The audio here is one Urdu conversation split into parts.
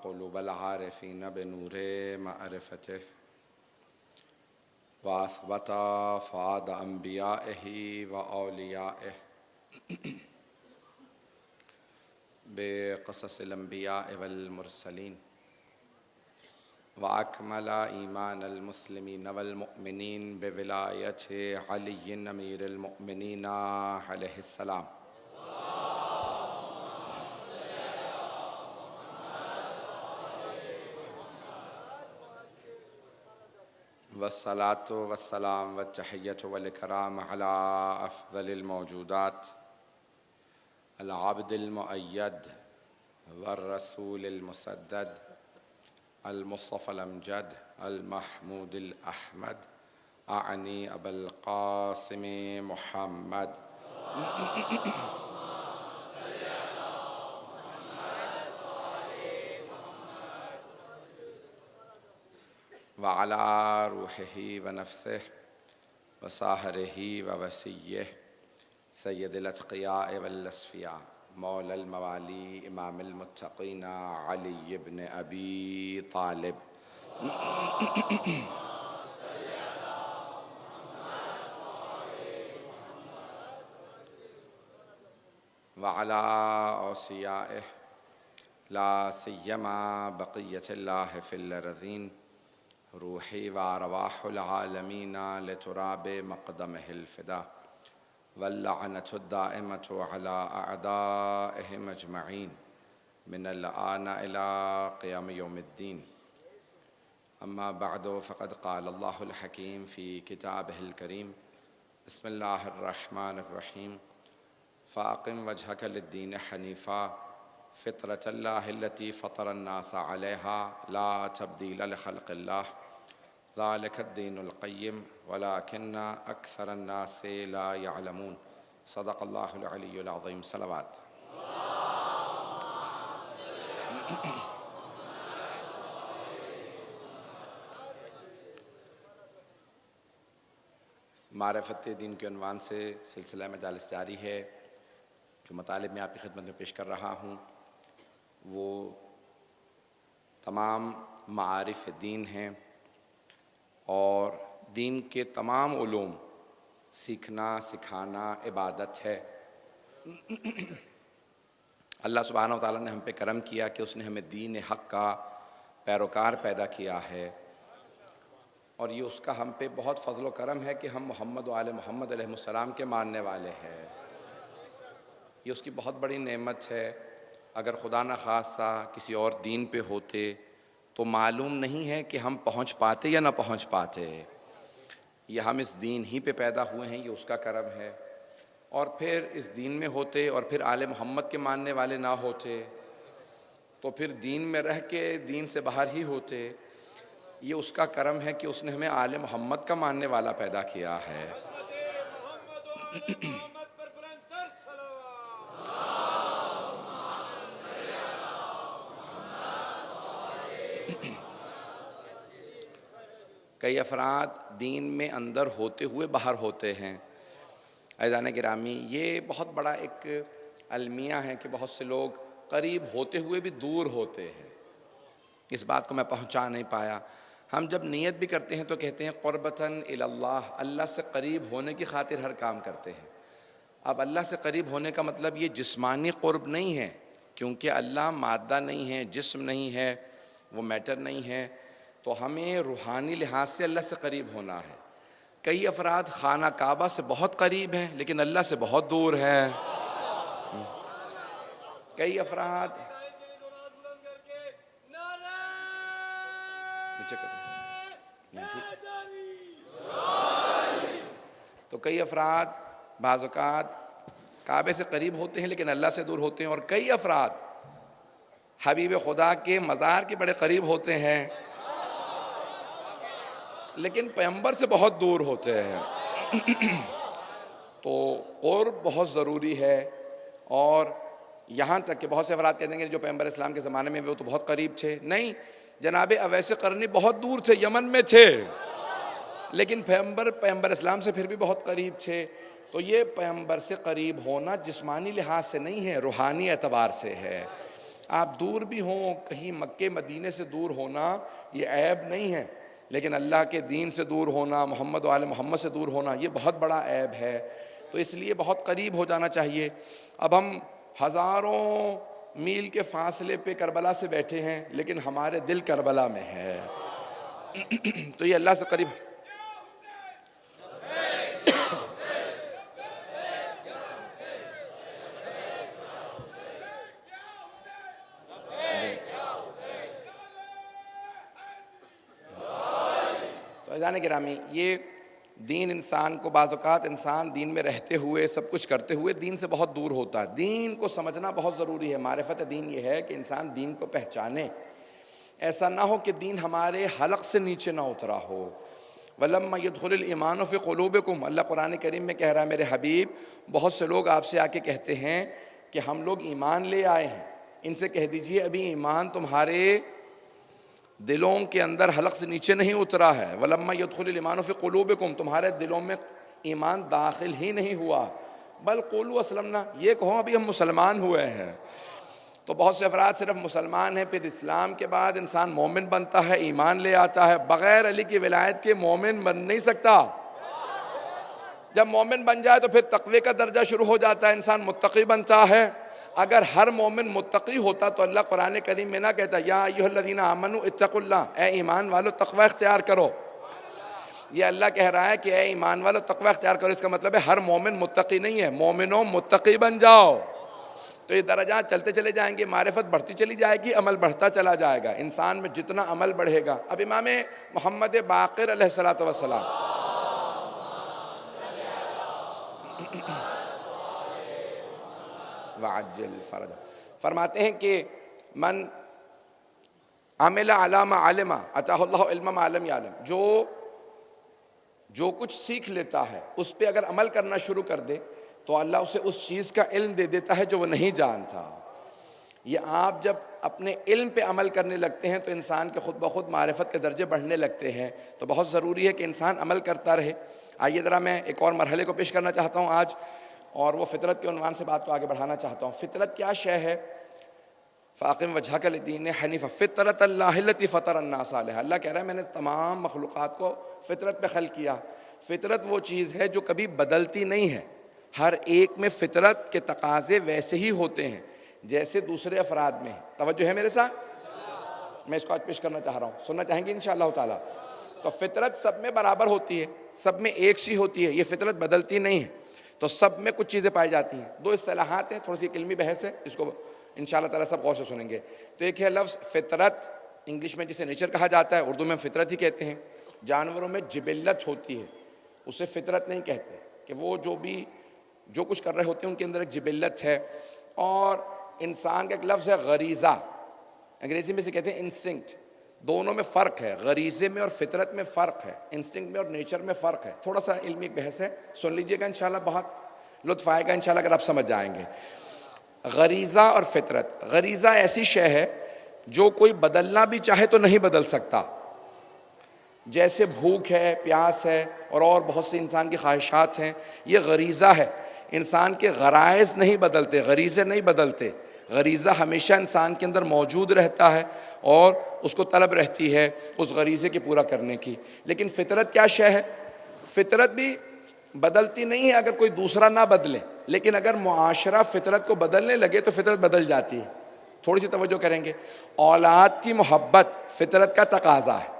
قلوب العارفين بنور معرفته وأثبت فؤاد أنبيائه وأوليائه بقصص الأنبياء والمرسلين وأكمل إيمان المسلمين والمؤمنين بولاية علي أمير المؤمنين عليه السلام والصلاة والسلام والتحية والإكرام على أفضل الموجودات العبد المؤيد والرسول المسدد المصطفى الأمجد المحمود الأحمد أعني أبا القاسم محمد وعلى روحه ونفسه وصاهره ووسيه سيد الأتقياء والأصفياء مولى الموالي إمام المتقين علي بن أبي طالب وعلى أوصيائه لا سيما بقية الله في الأرضين روحي وأرواح العالمين لتراب مقدمه الفداء واللعنة الدائمة على أعدائهم أجمعين من الآن إلى قيام يوم الدين أما بعد فقد قال الله الحكيم في كتابه الكريم بسم الله الرحمن الرحيم فأقم وجهك للدين حنيفا فطرة الله التي فطر الناس عليها لا تبديل لخلق الله ذلك الدين القيم ولكن أكثر الناس لا يعلمون صدق الله العلي العظيم صلوات معرفت دین کے عنوان سے سلسلہ مجالس جاری ہے جو مطالب میں آپ کی خدمت میں پیش کر رہا ہوں وہ تمام معارف دین ہیں اور دین کے تمام علوم سیکھنا سکھانا عبادت ہے۔ اللہ سبحانہ و تعالیٰ نے ہم پہ کرم کیا کہ اس نے ہمیں دین حق کا پیروکار پیدا کیا ہے اور یہ اس کا ہم پہ بہت فضل و کرم ہے کہ ہم محمد و آل محمد علیہ السلام کے ماننے والے ہیں۔ یہ اس کی بہت بڑی نعمت ہے۔ اگر خدا نخواستہ کسی اور دین پہ ہوتے تو معلوم نہیں ہے کہ ہم پہنچ پاتے یا نہ پہنچ پاتے۔ یہ ہم اس دین ہی پہ پیدا ہوئے ہیں، یہ اس کا کرم ہے۔ اور پھر اس دین میں ہوتے اور پھر آل محمد کے ماننے والے نہ ہوتے تو پھر دین میں رہ کے دین سے باہر ہی ہوتے۔ یہ اس کا کرم ہے کہ اس نے ہمیں آل محمد کا ماننے والا پیدا کیا ہے۔ کئی افراد دین میں اندر ہوتے ہوئے باہر ہوتے ہیں۔ عزیزان گرامی، یہ بہت بڑا ایک المیہ ہے کہ بہت سے لوگ قریب ہوتے ہوئے بھی دور ہوتے ہیں۔ اس بات کو میں پہنچا نہیں پایا۔ ہم جب نیت بھی کرتے ہیں تو کہتے ہیں قربتاً الی اللہ، اللہ سے قریب ہونے کی خاطر ہر کام کرتے ہیں۔ اب اللہ سے قریب ہونے کا مطلب یہ جسمانی قرب نہیں ہے، کیونکہ اللہ مادہ نہیں ہے، جسم نہیں ہے، وہ میٹر نہیں ہے، تو ہمیں روحانی لحاظ سے اللہ سے قریب ہونا ہے۔ کئی افراد خانہ کعبہ سے بہت قریب ہیں لیکن اللہ سے بہت دور ہیں۔ کئی افراد تو کئی افراد بعض اوقات کعبے سے قریب ہوتے ہیں لیکن اللہ سے دور ہوتے ہیں، اور کئی افراد حبیب خدا کے مزار کے بڑے قریب ہوتے ہیں لیکن پیغمبر سے بہت دور ہوتے ہیں۔ تو قرب بہت ضروری ہے، اور یہاں تک کہ بہت سے افراد کہتے ہیں کہ جو پیغمبر اسلام کے زمانے میں وہ تو بہت قریب تھے۔ نہیں، جناب اویس قرنی بہت دور تھے، یمن میں تھے، لیکن پیغمبر اسلام سے پھر بھی بہت قریب تھے۔ تو یہ پیغمبر سے قریب ہونا جسمانی لحاظ سے نہیں ہے، روحانی اعتبار سے ہے۔ آپ دور بھی ہوں، کہیں مکے مدینے سے دور ہونا یہ عیب نہیں ہے، لیکن اللہ کے دین سے دور ہونا، محمد و آل محمد سے دور ہونا یہ بہت بڑا عیب ہے، تو اس لیے بہت قریب ہو جانا چاہیے۔ اب ہم ہزاروں میل کے فاصلے پہ کربلا سے بیٹھے ہیں، لیکن ہمارے دل کربلا میں ہے، تو یہ اللہ سے قریب۔ تو عزیزان گرامی، یہ دین انسان کو بعض اوقات انسان دین میں رہتے ہوئے سب کچھ کرتے ہوئے دین سے بہت دور ہوتا ہے۔ دین کو سمجھنا بہت ضروری ہے۔ معرفت دین یہ ہے کہ انسان دین کو پہچانے، ایسا نہ ہو کہ دین ہمارے حلق سے نیچے نہ اترا ہو۔ وَلَمَّا يَدْخُلِ الْإِيمَانُ فِي قُلُوبِكُمْ، اللہ قرآن کریم میں کہہ رہا ہے میرے حبیب، بہت سے لوگ آپ سے آ کے کہتے ہیں کہ ہم لوگ ایمان لے آئے ہیں، ان سے کہہ دیجئے ابھی ایمان تمہارے دلوں کے اندر حلق سے نیچے نہیں اترا ہے۔ وَلَمَّا يَدْخُلِ الْإِيمَانُ فِي قُلُوبِكُمْ، تمہارے دلوں میں ایمان داخل ہی نہیں ہوا، بل قولوا اسلمنا، یہ کہو ابھی ہم مسلمان ہوئے ہیں۔ تو بہت سے افراد صرف مسلمان ہیں، پھر اسلام کے بعد انسان مومن بنتا ہے، ایمان لے آتا ہے، بغیر علی کی ولایت کے مومن بن نہیں سکتا۔ جب مومن بن جائے تو پھر تقوی کا درجہ شروع ہو جاتا ہے، انسان متقی بنتا ہے۔ اگر ہر مومن متقی ہوتا تو اللہ قرآن کریم میں نہ کہتا یا ایھا الذین آمنوا اتقوا اللہ، اے ایمان والو تقوی اختیار کرو۔ یہ اللہ کہہ رہا ہے کہ اے ایمان والو تقوی اختیار کرو، اس کا مطلب ہے ہر مومن متقی نہیں ہے، مومنوں متقی بن جاؤ۔ تو یہ درجات چلتے چلے جائیں گے، معرفت بڑھتی چلی جائے گی، عمل بڑھتا چلا جائے گا، انسان میں جتنا عمل بڑھے گا۔ اب امام محمد باقر علیہ السلام وعجل فرجہ فرماتے ہیں کہ من عمل علی ما علم اتاہ اللہ علم ما لم یعلم، جو کچھ سیکھ لیتا ہے اس پہ اگر عمل کرنا شروع کر دے تو اللہ اسے اس چیز کا علم دے دیتا ہے جو وہ نہیں جانتا۔ یہ آپ جب اپنے علم پہ عمل کرنے لگتے ہیں تو انسان کے خود بخود معرفت کے درجے بڑھنے لگتے ہیں، تو بہت ضروری ہے کہ انسان عمل کرتا رہے۔ آئیے ذرا میں ایک اور مرحلے کو پیش کرنا چاہتا ہوں آج، اور وہ فطرت کے عنوان سے بات کو آگے بڑھانا چاہتا ہوں۔ فطرت کیا شے ہے؟ فاقم وجہک للدین حنیفا فطرت اللہ التی فطر الناس علیہا، اللہ کہہ رہا ہے میں نے تمام مخلوقات کو فطرت پہ خلق کیا۔ فطرت وہ چیز ہے جو کبھی بدلتی نہیں ہے، ہر ایک میں فطرت کے تقاضے ویسے ہی ہوتے ہیں جیسے دوسرے افراد میں ہیں۔ توجہ ہے میرے ساتھ؟ میں اس کو آج پیش کرنا چاہ رہا ہوں، سننا چاہیں گے انشاءاللہ تعالیٰ۔ تو فطرت سب میں برابر ہوتی ہے، سب میں ایک سی ہوتی ہے، یہ فطرت بدلتی نہیں ہے، تو سب میں کچھ چیزیں پائی جاتی ہیں۔ دو اصطلاحات ہیں، تھوڑی سی علمی بحث ہے، اس کو انشاءاللہ تعالیٰ سب غور سے سنیں گے۔ تو ایک ہے لفظ فطرت، انگلش میں جسے نیچر کہا جاتا ہے، اردو میں فطرت ہی کہتے ہیں۔ جانوروں میں جبلت ہوتی ہے، اسے فطرت نہیں کہتے، کہ وہ جو کچھ کر رہے ہوتے ہیں ان کے اندر ایک جبلت ہے۔ اور انسان کا ایک لفظ ہے غریزہ، انگریزی میں سے کہتے ہیں انسٹنکٹ، دونوں میں فرق ہے، غریزے میں اور فطرت میں فرق ہے، انسٹنکٹ میں اور نیچر میں فرق ہے۔ تھوڑا سا علمی ایک بحث ہے، سن لیجئے گا انشاءاللہ، بہت لطف آئے گا انشاءاللہ اگر آپ سمجھ جائیں گے۔ غریزہ اور فطرت، غریزہ ایسی شے ہے جو کوئی بدلنا بھی چاہے تو نہیں بدل سکتا، جیسے بھوک ہے، پیاس ہے، اور بہت سی انسان کی خواہشات ہیں، یہ غریزہ ہے۔ انسان کے غرائز نہیں بدلتے، غریزے نہیں بدلتے، غریزہ ہمیشہ انسان کے اندر موجود رہتا ہے اور اس کو طلب رہتی ہے اس غریزے کے پورا کرنے کی۔ لیکن فطرت کیا شے ہے؟ فطرت بھی بدلتی نہیں ہے اگر کوئی دوسرا نہ بدلے، لیکن اگر معاشرہ فطرت کو بدلنے لگے تو فطرت بدل جاتی ہے۔ تھوڑی سی توجہ کریں گے، اولاد کی محبت فطرت کا تقاضا ہے،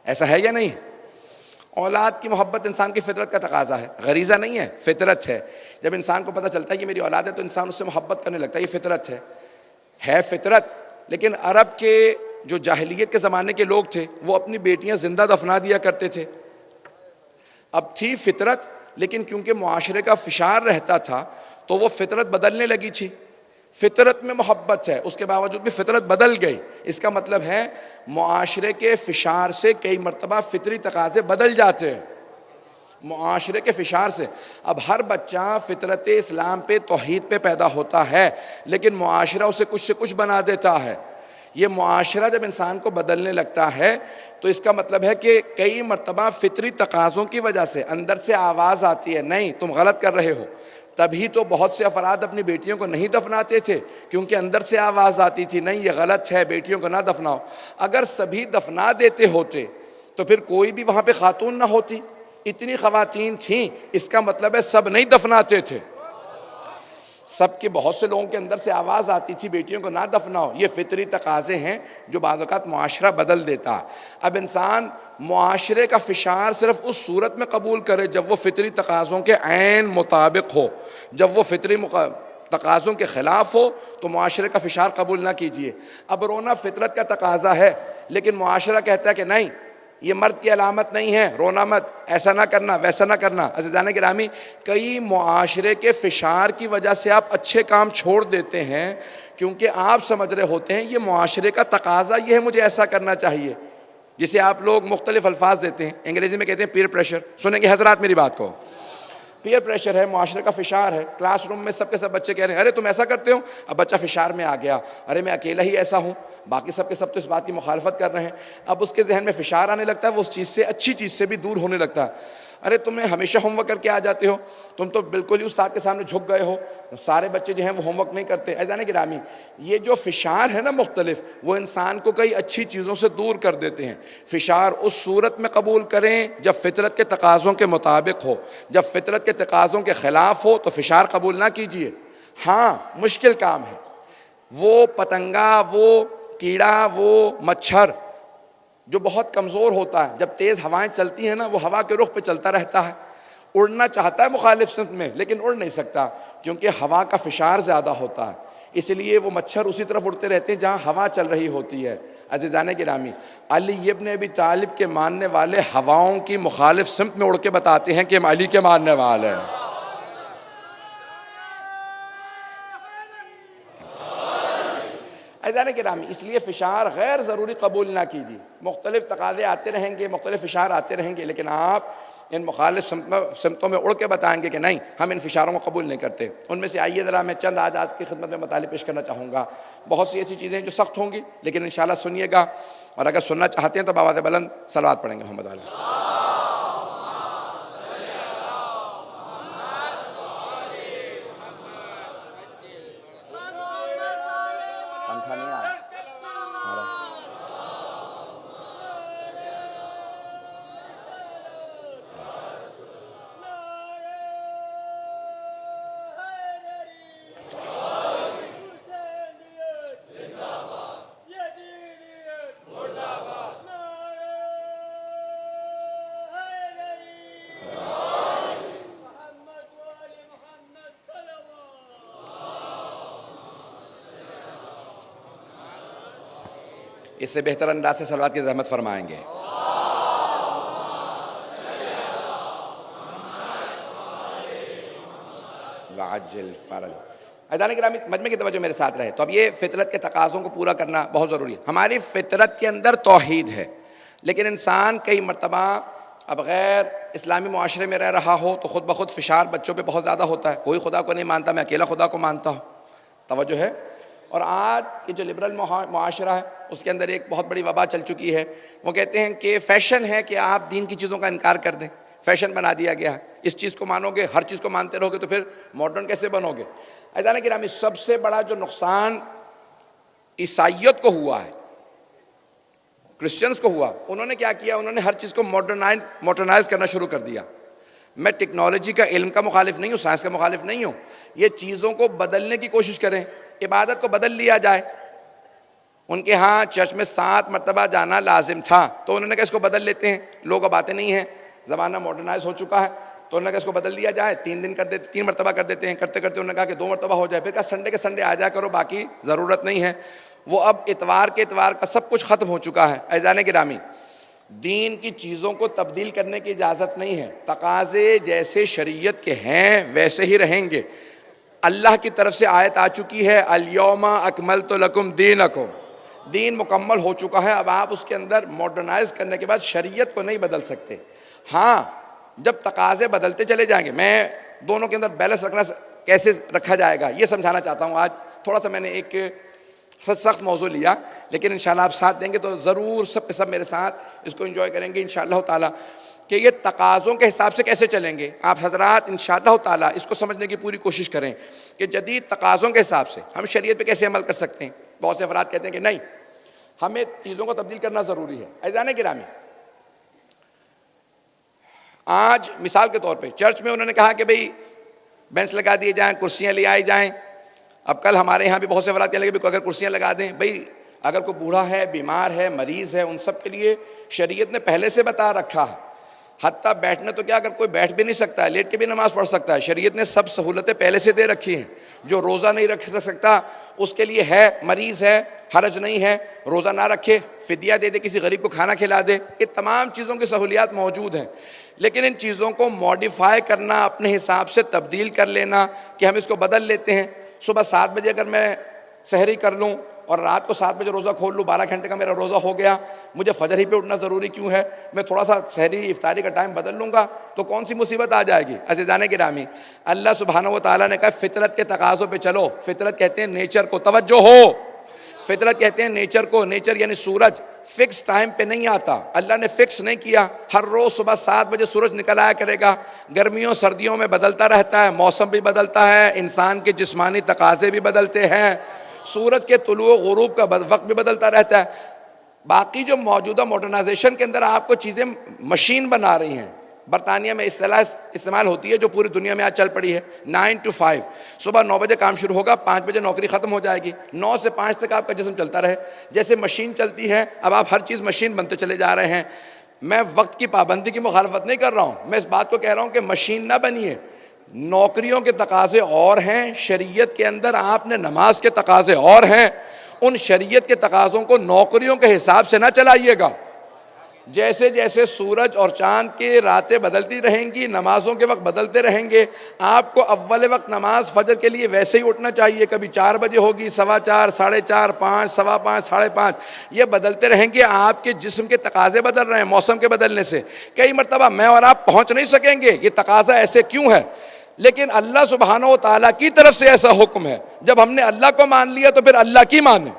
ایسا ہے یا نہیں؟ اولاد کی محبت انسان کی فطرت کا تقاضا ہے، غریزہ نہیں ہے، فطرت ہے۔ جب انسان کو پتہ چلتا ہے یہ میری اولاد ہے تو انسان اس سے محبت کرنے لگتا ہے، یہ فطرت ہے فطرت۔ لیکن عرب کے جو جاہلیت کے زمانے کے لوگ تھے وہ اپنی بیٹیاں زندہ دفنا دیا کرتے تھے۔ اب تھی فطرت، لیکن کیونکہ معاشرے کا فشار رہتا تھا تو وہ فطرت بدلنے لگی تھی۔ فطرت میں محبت ہے، اس کے باوجود بھی فطرت بدل گئی۔ اس کا مطلب ہے معاشرے کے فشار سے کئی مرتبہ فطری تقاضے بدل جاتے ہیں، معاشرے کے فشار سے۔ اب ہر بچہ فطرت اسلام پہ، توحید پہ پیدا ہوتا ہے، لیکن معاشرہ اسے کچھ سے کچھ بنا دیتا ہے۔ یہ معاشرہ جب انسان کو بدلنے لگتا ہے تو اس کا مطلب ہے کہ کئی مرتبہ فطری تقاضوں کی وجہ سے اندر سے آواز آتی ہے، نہیں تم غلط کر رہے ہو، تبھی تو بہت سے افراد اپنی بیٹیوں کو نہیں دفناتے تھے، کیونکہ اندر سے آواز آتی تھی نہیں یہ غلط ہے، بیٹیوں کو نہ دفناؤ۔ اگر سبھی دفنا دیتے ہوتے تو پھر کوئی بھی وہاں پہ خاتون نہ ہوتی، اتنی خواتین تھیں، اس کا مطلب ہے سب نہیں دفناتے تھے، سب کے بہت سے لوگوں کے اندر سے آواز آتی تھی بیٹیوں کو نہ دفناؤ۔ یہ فطری تقاضے ہیں جو بعض اوقات معاشرہ بدل دیتا۔ اب انسان معاشرے کا فشار صرف اس صورت میں قبول کرے جب وہ فطری تقاضوں کے عین مطابق ہو، جب وہ فطری تقاضوں کے خلاف ہو تو معاشرے کا فشار قبول نہ کیجیے۔ اب رونا فطرت کا تقاضا ہے، لیکن معاشرہ کہتا ہے کہ نہیں یہ مرد کی علامت نہیں ہے، رونا مت، ایسا نہ کرنا، ویسا نہ کرنا۔ عزیزان گرامی، کئی معاشرے کے فشار کی وجہ سے آپ اچھے کام چھوڑ دیتے ہیں، کیونکہ آپ سمجھ رہے ہوتے ہیں یہ معاشرے کا تقاضا یہ ہے، مجھے ایسا کرنا چاہیے، جسے آپ لوگ مختلف الفاظ دیتے ہیں، انگریزی میں کہتے ہیں پیئر پریشر۔ سنیں گے حضرات میری بات کو؟ پیئر پریشر ہے، معاشرے کا فشار ہے۔ کلاس روم میں سب کے سب بچے کہہ رہے ہیں ارے تم ایسا کرتے ہو، اب بچہ فشار میں آ گیا، ارے میں اکیلا ہی ایسا ہوں، باقی سب کے سب تو اس بات کی مخالفت کر رہے ہیں۔ اب اس کے ذہن میں فشار آنے لگتا ہے، وہ اس چیز سے، اچھی چیز سے بھی دور ہونے لگتا ہے۔ ارے تم ہمیشہ ہوم ورک کر کے آ جاتے ہو، تم تو بالکل ہی استاد کے سامنے جھک گئے ہو، سارے بچے جو ہیں وہ ہوم ورک نہیں کرتے۔ عزیزان گرامی، یہ جو فشار ہے نا مختلف، وہ انسان کو کئی اچھی چیزوں سے دور کر دیتے ہیں۔ فشار اس صورت میں قبول کریں جب فطرت کے تقاضوں کے مطابق ہو، جب فطرت کے تقاضوں کے خلاف ہو تو فشار قبول نہ کیجیے۔ ہاں مشکل کام ہے، وہ پتنگا، وہ کیڑا، وہ مچھر جو بہت کمزور ہوتا ہے، جب تیز ہوائیں چلتی ہیں نا، وہ ہوا کے رخ پہ چلتا رہتا ہے، اڑنا چاہتا ہے مخالف سمت میں لیکن اڑ نہیں سکتا، کیونکہ ہوا کا فشار زیادہ ہوتا ہے، اس لیے وہ مچھر اسی طرف اڑتے رہتے ہیں جہاں ہوا چل رہی ہوتی ہے۔ عزیزان گرامی، علی ابن ابی طالب کے ماننے والے ہواؤں کی مخالف سمت میں اڑ کے بتاتے ہیں کہ ہم علی کے ماننے والے ہیں۔ عزیزان گرامی، اس لیے فشار غیر ضروری قبول نہ کیجیے۔ مختلف تقاضے آتے رہیں گے، مختلف فشار آتے رہیں گے، لیکن آپ ان مخالف سمتوں میں اڑ کے بتائیں گے کہ نہیں ہم ان فشاروں کو قبول نہیں کرتے۔ ان میں سے آئیے ذرا میں چند آج کی خدمت میں مطالب پیش کرنا چاہوں گا۔ بہت سی ایسی چیزیں جو سخت ہوں گی لیکن انشاءاللہ سنیے گا، اور اگر سننا چاہتے ہیں تو بآواز بلند صلوات پڑھیں گے محمد علیہ۔ پنکھا نہیں آیا؟ اس سے بہتر انداز سے صلوات کی زحمت فرمائیں گے۔ وعجل فرج۔ عزیزان گرامی، مجمع کی توجہ میرے ساتھ رہے۔ تو اب یہ فطرت کے تقاضوں کو پورا کرنا بہت ضروری ہے۔ ہماری فطرت کے اندر توحید ہے، لیکن انسان کئی مرتبہ اب غیر اسلامی معاشرے میں رہ رہا ہو تو خود بخود فشار بچوں پہ بہت زیادہ ہوتا ہے، کوئی خدا کو نہیں مانتا، میں اکیلا خدا کو مانتا ہوں۔ توجہ ہے؟ اور آج یہ جو لبرل معاشرہ ہے اس کے اندر ایک بہت بڑی وبا چل چکی ہے، وہ کہتے ہیں کہ فیشن ہے کہ آپ دین کی چیزوں کا انکار کر دیں، فیشن بنا دیا گیا ہے، اس چیز کو مانو گے، ہر چیز کو مانتے رہو گے تو پھر ماڈرن کیسے بنو گے؟ عزیزان گرامی، سب سے بڑا جو نقصان عیسائیت کو ہوا ہے، کرسچنز کو ہوا، انہوں نے کیا کیا؟ انہوں نے ہر چیز کو ماڈرنائز کرنا شروع کر دیا۔ میں ٹیکنالوجی کا، علم کا مخالف نہیں ہوں، سائنس کا مخالف نہیں ہوں، یہ چیزوں کو بدلنے کی کوشش کریں، عبادت کو بدل لیا جائے۔ ان کے ہاں چرچ میں 7 مرتبہ جانا لازم تھا، تو انہوں نے کہا اس کو بدل لیتے ہیں، لوگ اب آتے نہیں ہیں، زمانہ ماڈرنائز ہو چکا ہے، تو انہوں نے کہا اس کو بدل دیا جائے، 3 مرتبہ کر دیتے ہیں، کرتے کرتے انہوں نے کہا کہ 2 مرتبہ ہو جائے، پھر کہا سنڈے کے سنڈے آ جا کرو، باقی ضرورت نہیں ہے۔ وہ اب اتوار کے اتوار کا سب کچھ ختم ہو چکا ہے۔ عزیزان گرامی، دین کی چیزوں کو تبدیل کرنے کی اجازت نہیں ہے، تقاضے جیسے شریعت کے ہیں ویسے ہی رہیں گے۔ اللہ کی طرف سے آیت آ چکی ہے، الیوم اکملت لکم دینکم، دین مکمل ہو چکا ہے، اب آپ اس کے اندر ماڈرنائز کرنے کے بعد شریعت کو نہیں بدل سکتے۔ ہاں جب تقاضے بدلتے چلے جائیں گے، میں دونوں کے اندر بیلنس رکھنا کیسے رکھا جائے گا یہ سمجھانا چاہتا ہوں۔ آج تھوڑا سا میں نے ایک سخت موضوع لیا، لیکن انشاءاللہ آپ ساتھ دیں گے تو ضرور سب کے سب میرے ساتھ اس کو انجوائے کریں گے انشاءاللہ تعالی۔ کہ یہ تقاضوں کے حساب سے کیسے چلیں گے. آپ حضرات انشاءاللہ تعالیٰ اس کو سمجھنے کی پوری کوشش کریں کہ جدید تقاضوں کے حساب سے ہم شریعت پہ کیسے عمل کر سکتے ہیں. بہت سے افراد کہتے ہیں کہ نہیں، ہمیں چیزوں کو تبدیل کرنا ضروری ہے. عزیزان گرامی، آج مثال کے طور پہ چرچ میں انہوں نے کہا کہ بھئی بینچ لگا دیے جائیں، کرسیاں لے آئی جائیں. اب کل ہمارے یہاں بھی بہت سے افراد کہنے لگے کہ اگر کرسیاں لگا دیں، بھئی اگر کوئی بوڑھا ہے، بیمار ہے، مریض ہے، ان سب کے لیے شریعت نے پہلے سے بتا رکھا ہے. حتیٰ بیٹھنا تو کیا، اگر کوئی بیٹھ بھی نہیں سکتا ہے، لیٹ کے بھی نماز پڑھ سکتا ہے. شریعت نے سب سہولتیں پہلے سے دے رکھی ہیں. جو روزہ نہیں رکھ سکتا اس کے لیے ہے، مریض ہے، حرج نہیں ہے، روزہ نہ رکھے، فدیہ دے دے، کسی غریب کو کھانا کھلا دے. یہ تمام چیزوں کی سہولیات موجود ہیں. لیکن ان چیزوں کو ماڈیفائی کرنا، اپنے حساب سے تبدیل کر لینا کہ ہم اس کو بدل لیتے ہیں. صبح 7 بجے اگر میں سحری کر لوں اور رات کو 7 بجے روزہ کھول لوں، 12 گھنٹے کا میرا روزہ ہو گیا، مجھے فجر ہی پہ اٹھنا ضروری کیوں ہے؟ میں تھوڑا سا سحری افطاری کا ٹائم بدل لوں گا تو کون سی مصیبت آ جائے گی؟ عزیزان گرامی، اللہ سبحانہ و تعالیٰ نے کہا فطرت کے تقاضوں پہ چلو. فطرت کہتے ہیں نیچر کو، توجہ ہو، فطرت کہتے ہیں نیچر کو. نیچر یعنی سورج فکس ٹائم پہ نہیں آتا. اللہ نے فکس نہیں کیا. ہر روز صبح 7 بجے سورج نکل آیا کرے گا. گرمیوں سردیوں میں بدلتا رہتا ہے، موسم بھی بدلتا ہے، انسان کے جسمانی تقاضے بھی بدلتے ہیں، سورج کے طلوع و غروب کا وقت بھی بدلتا رہتا ہے. باقی جو موجودہ ماڈرنائزیشن کے اندر آپ کو چیزیں مشین بنا رہی ہیں. برطانیہ میں اصطلاح استعمال ہوتی ہے جو پوری دنیا میں آج چل پڑی ہے، 9 to 5. صبح 9 بجے کام شروع ہوگا، 5 بجے نوکری ختم ہو جائے گی. 9 سے 5 تک آپ کا جسم چلتا رہے. جیسے مشین چلتی ہے، اب آپ ہر چیز مشین بنتے چلے جا رہے ہیں. میں وقت کی پابندی کی مخالفت نہیں کر رہا ہوں، میں اس بات کو کہہ رہا ہوں کہ مشین نہ بنیے. نوکریوں کے تقاضے اور ہیں، شریعت کے اندر آپ نے نماز کے تقاضے اور ہیں. ان شریعت کے تقاضوں کو نوکریوں کے حساب سے نہ چلائیے گا. جیسے جیسے سورج اور چاند کی راتیں بدلتی رہیں گی، نمازوں کے وقت بدلتے رہیں گے. آپ کو اول وقت نماز فجر کے لیے ویسے ہی اٹھنا چاہیے. کبھی 4 بجے ہوگی، 4:15، 4:30، 5، 5:15، 5:30، یہ بدلتے رہیں گے. آپ کے جسم کے تقاضے بدل رہے ہیں موسم کے بدلنے سے. کئی مرتبہ میں اور آپ پہنچ نہیں سکیں گے، یہ تقاضا ایسے کیوں ہے؟ لیکن اللہ سبحانہ و تعالیٰ کی طرف سے ایسا حکم ہے. جب ہم نے اللہ کو مان لیا تو پھر اللہ کی مانیں.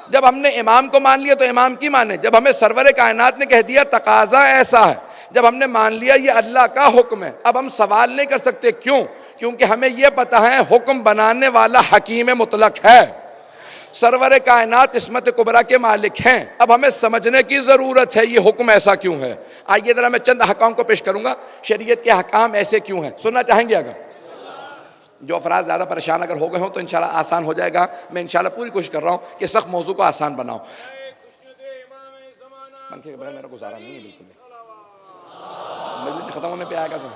جب ہم نے امام کو مان لیا تو امام کی مانیں. جب ہمیں سرور کائنات نے کہہ دیا تقاضا ایسا ہے، جب ہم نے مان لیا یہ اللہ کا حکم ہے، اب ہم سوال نہیں کر سکتے. کیوں؟ کیونکہ ہمیں یہ پتہ ہے حکم بنانے والا حکیم مطلق ہے، سرور کائنات عصمت کبریٰ کے مالک ہیں. اب ہمیں سمجھنے کی ضرورت ہے یہ حکم ایسا کیوں ہے. آئیے ذرا میں چند احکام کو پیش کروں گا، شریعت کے احکام ایسے کیوں ہیں. سننا چاہیں گے؟ اگر جو افراد زیادہ پریشان اگر ہو گئے ہوں تو انشاءاللہ آسان ہو جائے گا. میں انشاءاللہ پوری کوشش کر رہا ہوں کہ سخت موضوع کو آسان بناؤں. منکے کے بغیر میرا گزارا نہیں ہے بالکل. مجلس ختم ہونے پہ آئے گا تو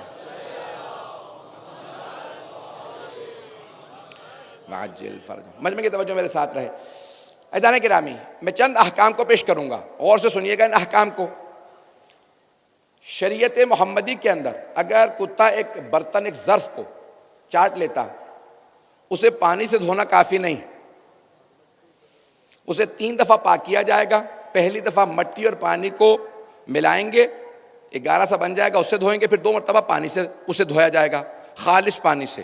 معجل فرج. مجمع کی توجہ میرے ساتھ رہے. عزیزان گرامی، میں چند احکام کو پیش کروں گا، غور سے سنیے گا ان احکام کو. شریعت محمدی کے اندر اگر کتا ایک برتن، ایک ظرف کو چاٹ لیتا، اسے پانی سے دھونا کافی نہیں، اسے 3 دفعہ پاک کیا جائے گا. پہلی دفعہ مٹی اور پانی کو ملائیں گے، 11 سا بن جائے گا، اس سے دھوئیں گے. پھر 2 مرتبہ پانی سے اسے دھویا جائے گا، خالص پانی سے.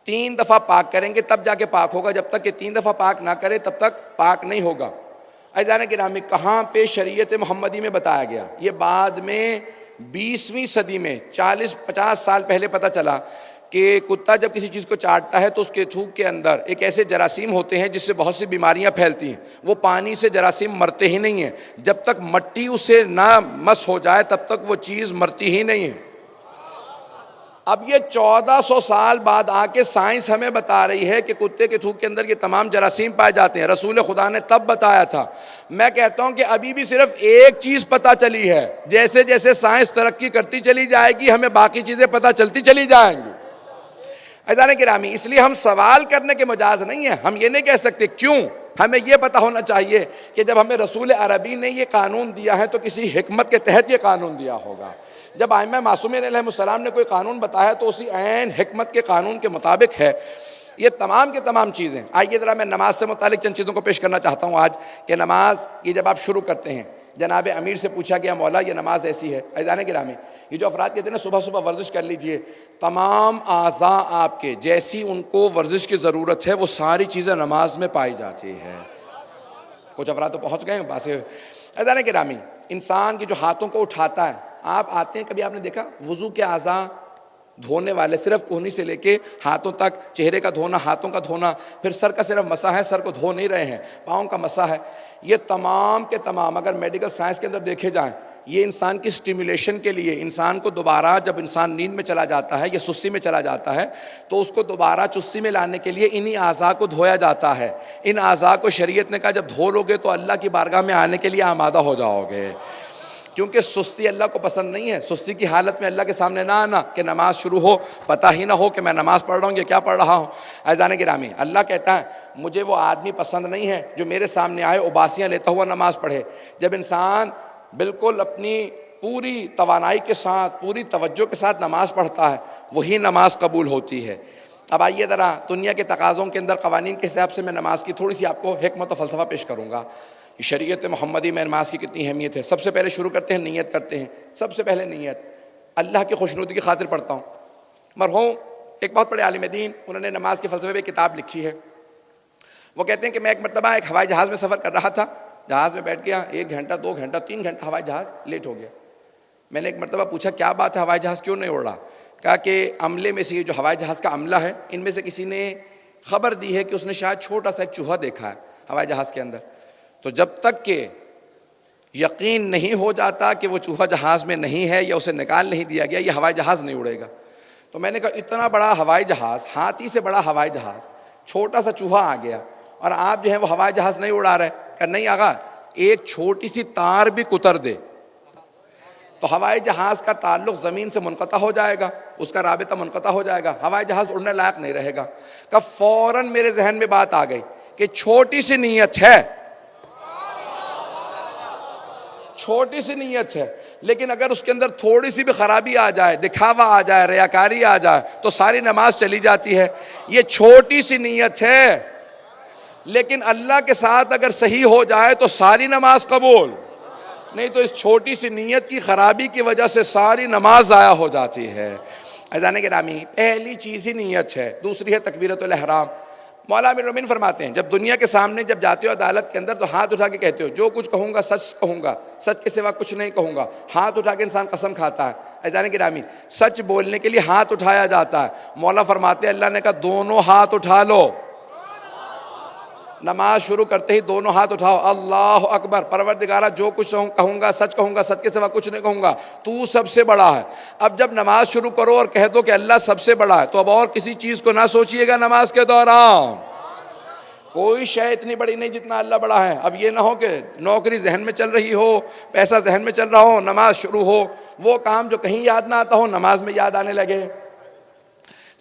3 دفعہ پاک کریں گے تب جا کے پاک ہوگا. جب تک کہ 3 دفعہ پاک نہ کرے تب تک پاک نہیں ہوگا. عزیزان گرامی، کہاں پہ شریعت محمدی میں بتایا گیا؟ یہ بعد میں 20ویں صدی میں 40-50 سال پہلے پتہ چلا کہ کتا جب کسی چیز کو چاٹتا ہے تو اس کے تھوک کے اندر ایک ایسے جراثیم ہوتے ہیں جس سے بہت سی بیماریاں پھیلتی ہیں. وہ پانی سے جراثیم مرتے ہی نہیں ہیں. جب تک مٹی اسے نہ مس ہو جائے تب تک وہ چیز مرتی ہی نہیں ہے. اب یہ 1400 سال بعد آ کے سائنس ہمیں بتا رہی ہے کہ کتے کے تھوک کے اندر یہ تمام جراثیم پائے جاتے ہیں. رسول خدا نے تب بتایا تھا. میں کہتا ہوں کہ ابھی بھی صرف ایک چیز پتہ چلی ہے. جیسے جیسے سائنس ترقی کرتی چلی جائے گی ہمیں باقی چیزیں پتہ چلتی چلی جائیں گی. عزیزان گرامی، اس لیے ہم سوال کرنے کے مجاز نہیں ہیں. ہم یہ نہیں کہہ سکتے. کیوں؟ ہمیں یہ پتہ ہونا چاہیے کہ جب ہمیں رسول عربی نے یہ قانون دیا ہے تو کسی حکمت کے تحت یہ قانون دیا ہوگا. جب ائمہ معصومین علیہ السلام نے کوئی قانون بتایا تو اسی عین حکمت کے قانون کے مطابق ہے. یہ تمام کے تمام چیزیں. آئیے ذرا میں نماز سے متعلق چند چیزوں کو پیش کرنا چاہتا ہوں آج کہ نماز یہ جب آپ شروع کرتے ہیں، جناب امیر سے پوچھا گیا مولا یہ نماز ایسی ہے. عزیزان گرامی، یہ جو افراد کہتے ہیں نا صبح صبح ورزش کر لیجئے، تمام اعضاء آپ کے جیسی ان کو ورزش کی ضرورت ہے وہ ساری چیزیں نماز میں پائی جاتی ہے. کچھ افراد تو پہنچ گئے ہیں باسے. عزیزان گرامی، انسان کی جو ہاتھوں کو اٹھاتا ہے، آپ آتے ہیں کبھی آپ نے دیکھا وضو کے اعضاء دھونے والے صرف کوہنی سے لے کے ہاتھوں تک، چہرے کا دھونا، ہاتھوں کا دھونا، پھر سر کا صرف مسح ہے، سر کو دھو نہیں رہے ہیں، پاؤں کا مسح ہے. یہ تمام کے تمام اگر میڈیکل سائنس کے اندر دیکھے جائیں، یہ انسان کی سٹیمیولیشن کے لیے، انسان کو دوبارہ جب انسان نیند میں چلا جاتا ہے یا سستی میں چلا جاتا ہے تو اس کو دوبارہ چستی میں لانے کے لیے انہی اعضاء کو دھویا جاتا ہے. ان اعضاء کو شریعت نے کہا جب دھو لو گے تو اللہ کی بارگاہ میں آنے کے لیے آمادہ ہو جاؤ گے، کیونکہ سستی اللہ کو پسند نہیں ہے. سستی کی حالت میں اللہ کے سامنے نہ آنا کہ نماز شروع ہو پتہ ہی نہ ہو کہ میں نماز پڑھ رہا ہوں یا کیا پڑھ رہا ہوں. عزیزان گرامی، اللہ کہتا ہے مجھے وہ آدمی پسند نہیں ہے جو میرے سامنے آئے اباسیاں لیتا ہوا نماز پڑھے. جب انسان بالکل اپنی پوری توانائی کے ساتھ، پوری توجہ کے ساتھ نماز پڑھتا ہے، وہی نماز قبول ہوتی ہے. اب آئیے ذرا دنیا کے تقاضوں کے اندر قوانین کے حساب سے میں نماز کی تھوڑی سی آپ کو حکمت و فلسفہ پیش کروں گا. شریعت محمدی میں نماز کی کتنی اہمیت ہے. سب سے پہلے شروع کرتے ہیں نیت کرتے ہیں. سب سے پہلے نیت اللہ کی خوشنودی کی خاطر پڑھتا ہوں. مرحوم ایک بہت بڑے عالم دین، انہوں نے نماز کے فلسفے پہ کتاب لکھی ہے. وہ کہتے ہیں کہ میں ایک مرتبہ ایک ہوائی جہاز میں سفر کر رہا تھا، جہاز میں بیٹھ گیا، 1 گھنٹہ 2 گھنٹہ 3 گھنٹہ ہوائی جہاز لیٹ ہو گیا. میں نے ایک مرتبہ پوچھا کیا بات ہے، ہوائی جہاز کیوں نہیں اڑ رہا؟ کہا کہ عملے میں سے، یہ جو ہوائی جہاز کا عملہ ہے، ان میں سے کسی نے خبر دی ہے کہ اس نے شاید چھوٹا سا ایک چوہا دیکھا ہے ہوائی جہاز کے اندر. تو جب تک کہ یقین نہیں ہو جاتا کہ وہ چوہا جہاز میں نہیں ہے یا اسے نکال نہیں دیا گیا، یہ ہوائی جہاز نہیں اڑے گا. تو میں نے کہا اتنا بڑا ہوائی جہاز، ہاتھی سے بڑا ہوائی جہاز، چھوٹا سا چوہا آ گیا اور آپ جو ہے وہ ہوائی جہاز نہیں اڑا رہے. کہ نہیں آقا، ایک چھوٹی سی تار بھی کتر دے تو ہوائی جہاز کا تعلق زمین سے منقطع ہو جائے گا، اس کا رابطہ منقطع ہو جائے گا، ہوائی جہاز اڑنے لائق نہیں رہے گا. کہ فوراً میرے ذہن میں بات آ گئی کہ چھوٹی سی نیت ہے، چھوٹی سی نیت ہے، لیکن اگر اس کے اندر تھوڑی سی بھی خرابی آ جائے، دکھاوا آ جائے، ریاکاری آ جائے تو ساری نماز چلی جاتی ہے. یہ چھوٹی سی نیت ہے، لیکن اللہ کے ساتھ اگر صحیح ہو جائے تو ساری نماز قبول، نہیں تو اس چھوٹی سی نیت کی خرابی کی وجہ سے ساری نماز ضائع ہو جاتی ہے. عزیزان گرامی، پہلی چیز ہی نیت ہے. دوسری ہے تکبیرۃ الاحرام. مولا امیر المومنین فرماتے ہیں جب دنیا کے سامنے جب جاتے ہو عدالت کے اندر تو ہاتھ اٹھا کے کہتے ہو جو کچھ کہوں گا سچ کہوں گا، سچ کے سوا کچھ نہیں کہوں گا. ہاتھ اٹھا کے انسان قسم کھاتا ہے. عزیزان گرامی، سچ بولنے کے لیے ہاتھ اٹھایا جاتا ہے. مولا فرماتے ہیں اللہ نے کہا دونوں ہاتھ اٹھا لو. نماز شروع کرتے ہی دونوں ہاتھ اٹھاؤ، اللہ اکبر. پروردگارہ جو کچھ کہوں گا سچ کہوں گا، سچ کے سوا کچھ نہیں کہوں گا، تو سب سے بڑا ہے. اب جب نماز شروع کرو اور کہہ دو کہ اللہ سب سے بڑا ہے تو اب اور کسی چیز کو نہ سوچئے گا. نماز کے دوران کوئی شے اتنی بڑی نہیں جتنا اللہ بڑا ہے. اب یہ نہ ہو کہ نوکری ذہن میں چل رہی ہو، پیسہ ذہن میں چل رہا ہو، نماز شروع ہو، وہ کام جو کہیں یاد نہ آتا ہو نماز میں یاد آنے لگے.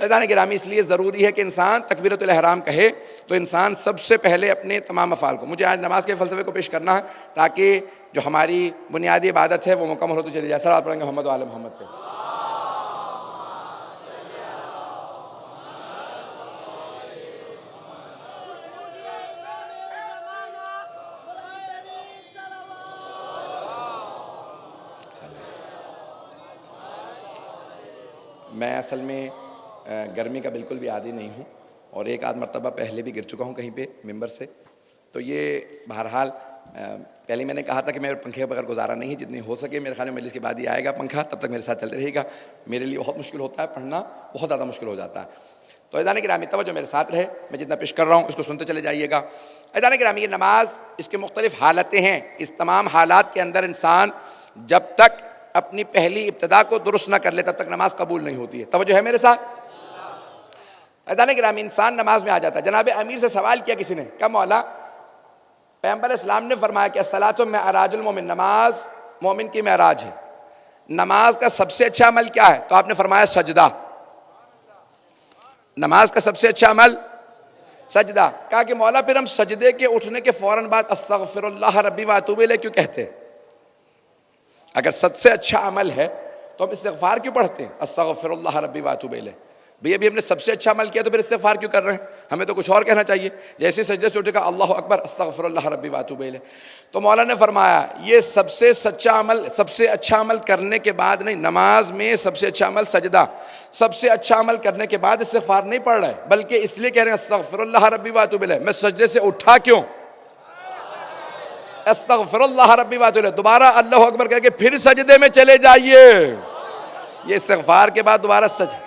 عزیزان گرامی، اس لیے ضروری ہے کہ انسان تکبیرۃ الاحرام کہے تو انسان سب سے پہلے اپنے تمام افعال کو، مجھے آج نماز کے فلسفے کو پیش کرنا ہے تاکہ جو ہماری بنیادی عبادت ہے وہ مکمل ہوتی چلی جائے. صلوات پڑھیں گے محمد و آل محمد پہ. میں اصل میں گرمی کا بالکل بھی عادی نہیں ہوں اور ایک آدھ مرتبہ پہلے بھی گر چکا ہوں کہیں پہ ممبر سے. تو یہ بہرحال پہلے میں نے کہا تھا کہ میرے پنکھے بغیر گزارا نہیں ہے، جتنی ہو سکے میرے خیال میں مجلس کے بعد ہی آئے گا پنکھا، تب تک میرے ساتھ چلتے رہے گا. میرے لیے بہت مشکل ہوتا ہے پڑھنا، بہت زیادہ مشکل ہو جاتا ہے. تو عزیزان گرامی توجہ میرے ساتھ رہے، میں جتنا پیش کر رہا ہوں اس کو سنتے چلے جائیے گا. عزیزان گرامی، یہ نماز اس کے مختلف حالتیں ہیں. اس تمام حالات کے اندر انسان جب تک اپنی پہلی ابتدا کو درست نہ کر لے تب تک نماز قبول نہیں ہوتی ہے. توجہ ہے میرے ساتھ؟ عزیزان گرامی، انسان نماز میں آ جاتا ہے. جناب امیر سے سوال کیا کسی نے، کہ مولا پیغمبر اسلام نے فرمایا کہ الصلاۃ معراج المومن، نماز مومن کی معراج ہے، نماز کا سب سے اچھا عمل کیا ہے؟ تو آپ نے فرمایا سجدہ. نماز کا سب سے اچھا عمل سجدہ. کہا کہ مولا پھر ہم سجدے کے اٹھنے کے فوراً بعد استغفر اللہ ربی واتوب الیہ کیوں کہتے ہیں؟ اگر سب سے اچھا عمل ہے تو ہم استغفار کیوں پڑھتے ہیں؟ استغفر اللہ ربی واتوب الیہ. بھئی ابھی ہم نے سب سے اچھا عمل کیا تو پھر استغفار کیوں کر رہے ہیں؟ ہمیں تو کچھ اور کہنا چاہیے. جیسے سجدے سے اٹھے گا اللہ اکبر استغفر اللہ ربی واتوب الیہ. تو مولا نے فرمایا یہ سب سے سچا عمل، سب سے اچھا عمل کرنے کے بعد نہیں، نماز میں سب سے اچھا عمل سجدہ. سب سے اچھا عمل کرنے کے بعد استغفار نہیں پڑھ رہے بلکہ اس لیے کہہ رہے ہیں استغفر اللہ ربی واتوب الیہ. میں سجدے سے اٹھا کیوں؟ استغفر اللہ ربی واتوب الیہ، دوبارہ اللہ اکبر کہہ کے پھر سجدے میں چلے جائیے. یہ استغفار کے بعد دوبارہ سجدے.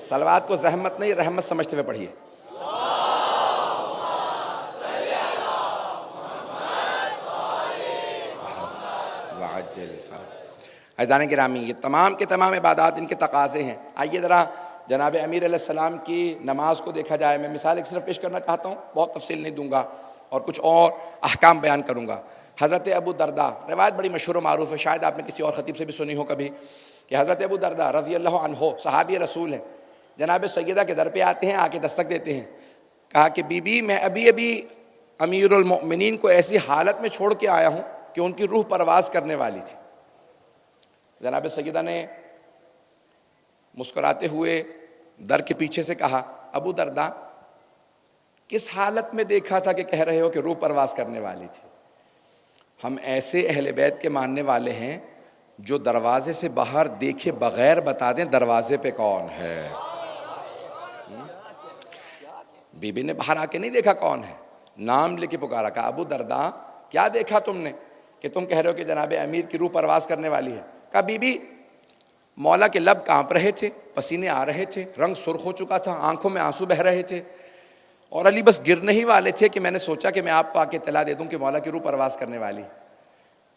صلوات کو زحمت نہیں رحمت سمجھتے ہوئے پڑھیے. عزیزان گرامی، یہ تمام کے تمام عبادات ان کے تقاضے ہیں. آئیے ذرا جناب امیر علیہ السلام کی نماز کو دیکھا جائے. میں مثال ایک صرف پیش کرنا چاہتا ہوں، بہت تفصیل نہیں دوں گا اور کچھ اور احکام بیان کروں گا. حضرت ابو درداء، روایت بڑی مشہور و معروف ہے، شاید آپ نے کسی اور خطیب سے بھی سنی ہو کبھی، کہ حضرت ابو درداء رضی اللہ عنہ صحابی رسول ہیں، جناب سیدہ کے در پہ آتے ہیں، آ کے دستک دیتے ہیں. کہا کہ بی بی میں ابھی امیر المؤمنین کو ایسی حالت میں چھوڑ کے آیا ہوں کہ ان کی روح پرواز کرنے والی تھی. جناب سیدہ نے مسکراتے ہوئے در کے پیچھے سے کہا، ابو درداء کس حالت میں دیکھا تھا کہ کہہ رہے ہو کہ روح پرواز کرنے والی تھی؟ ہم ایسے اہل بیت کے ماننے والے ہیں جو دروازے سے باہر دیکھے بغیر بتا دیں دروازے پہ کون ہے. بی بی نے باہر آ کے نہیں دیکھا کون ہے، نام لے کے پکارا. کہا ابو درداء کیا دیکھا تم نے کہ تم کہہ رہے ہو کہ جناب امیر کی روح پرواز کرنے والی ہے؟ کہا بی بی مولا کے لب کانپ رہے تھے، پسینے آ رہے تھے، رنگ سرخ ہو چکا تھا، آنکھوں میں آنسو بہہ رہے تھے، اور علی بس گرنے ہی والے تھے کہ میں نے سوچا کہ میں آپ کو آ کے اطلاع دے دوں کہ مولا کی روح پرواز کرنے والی.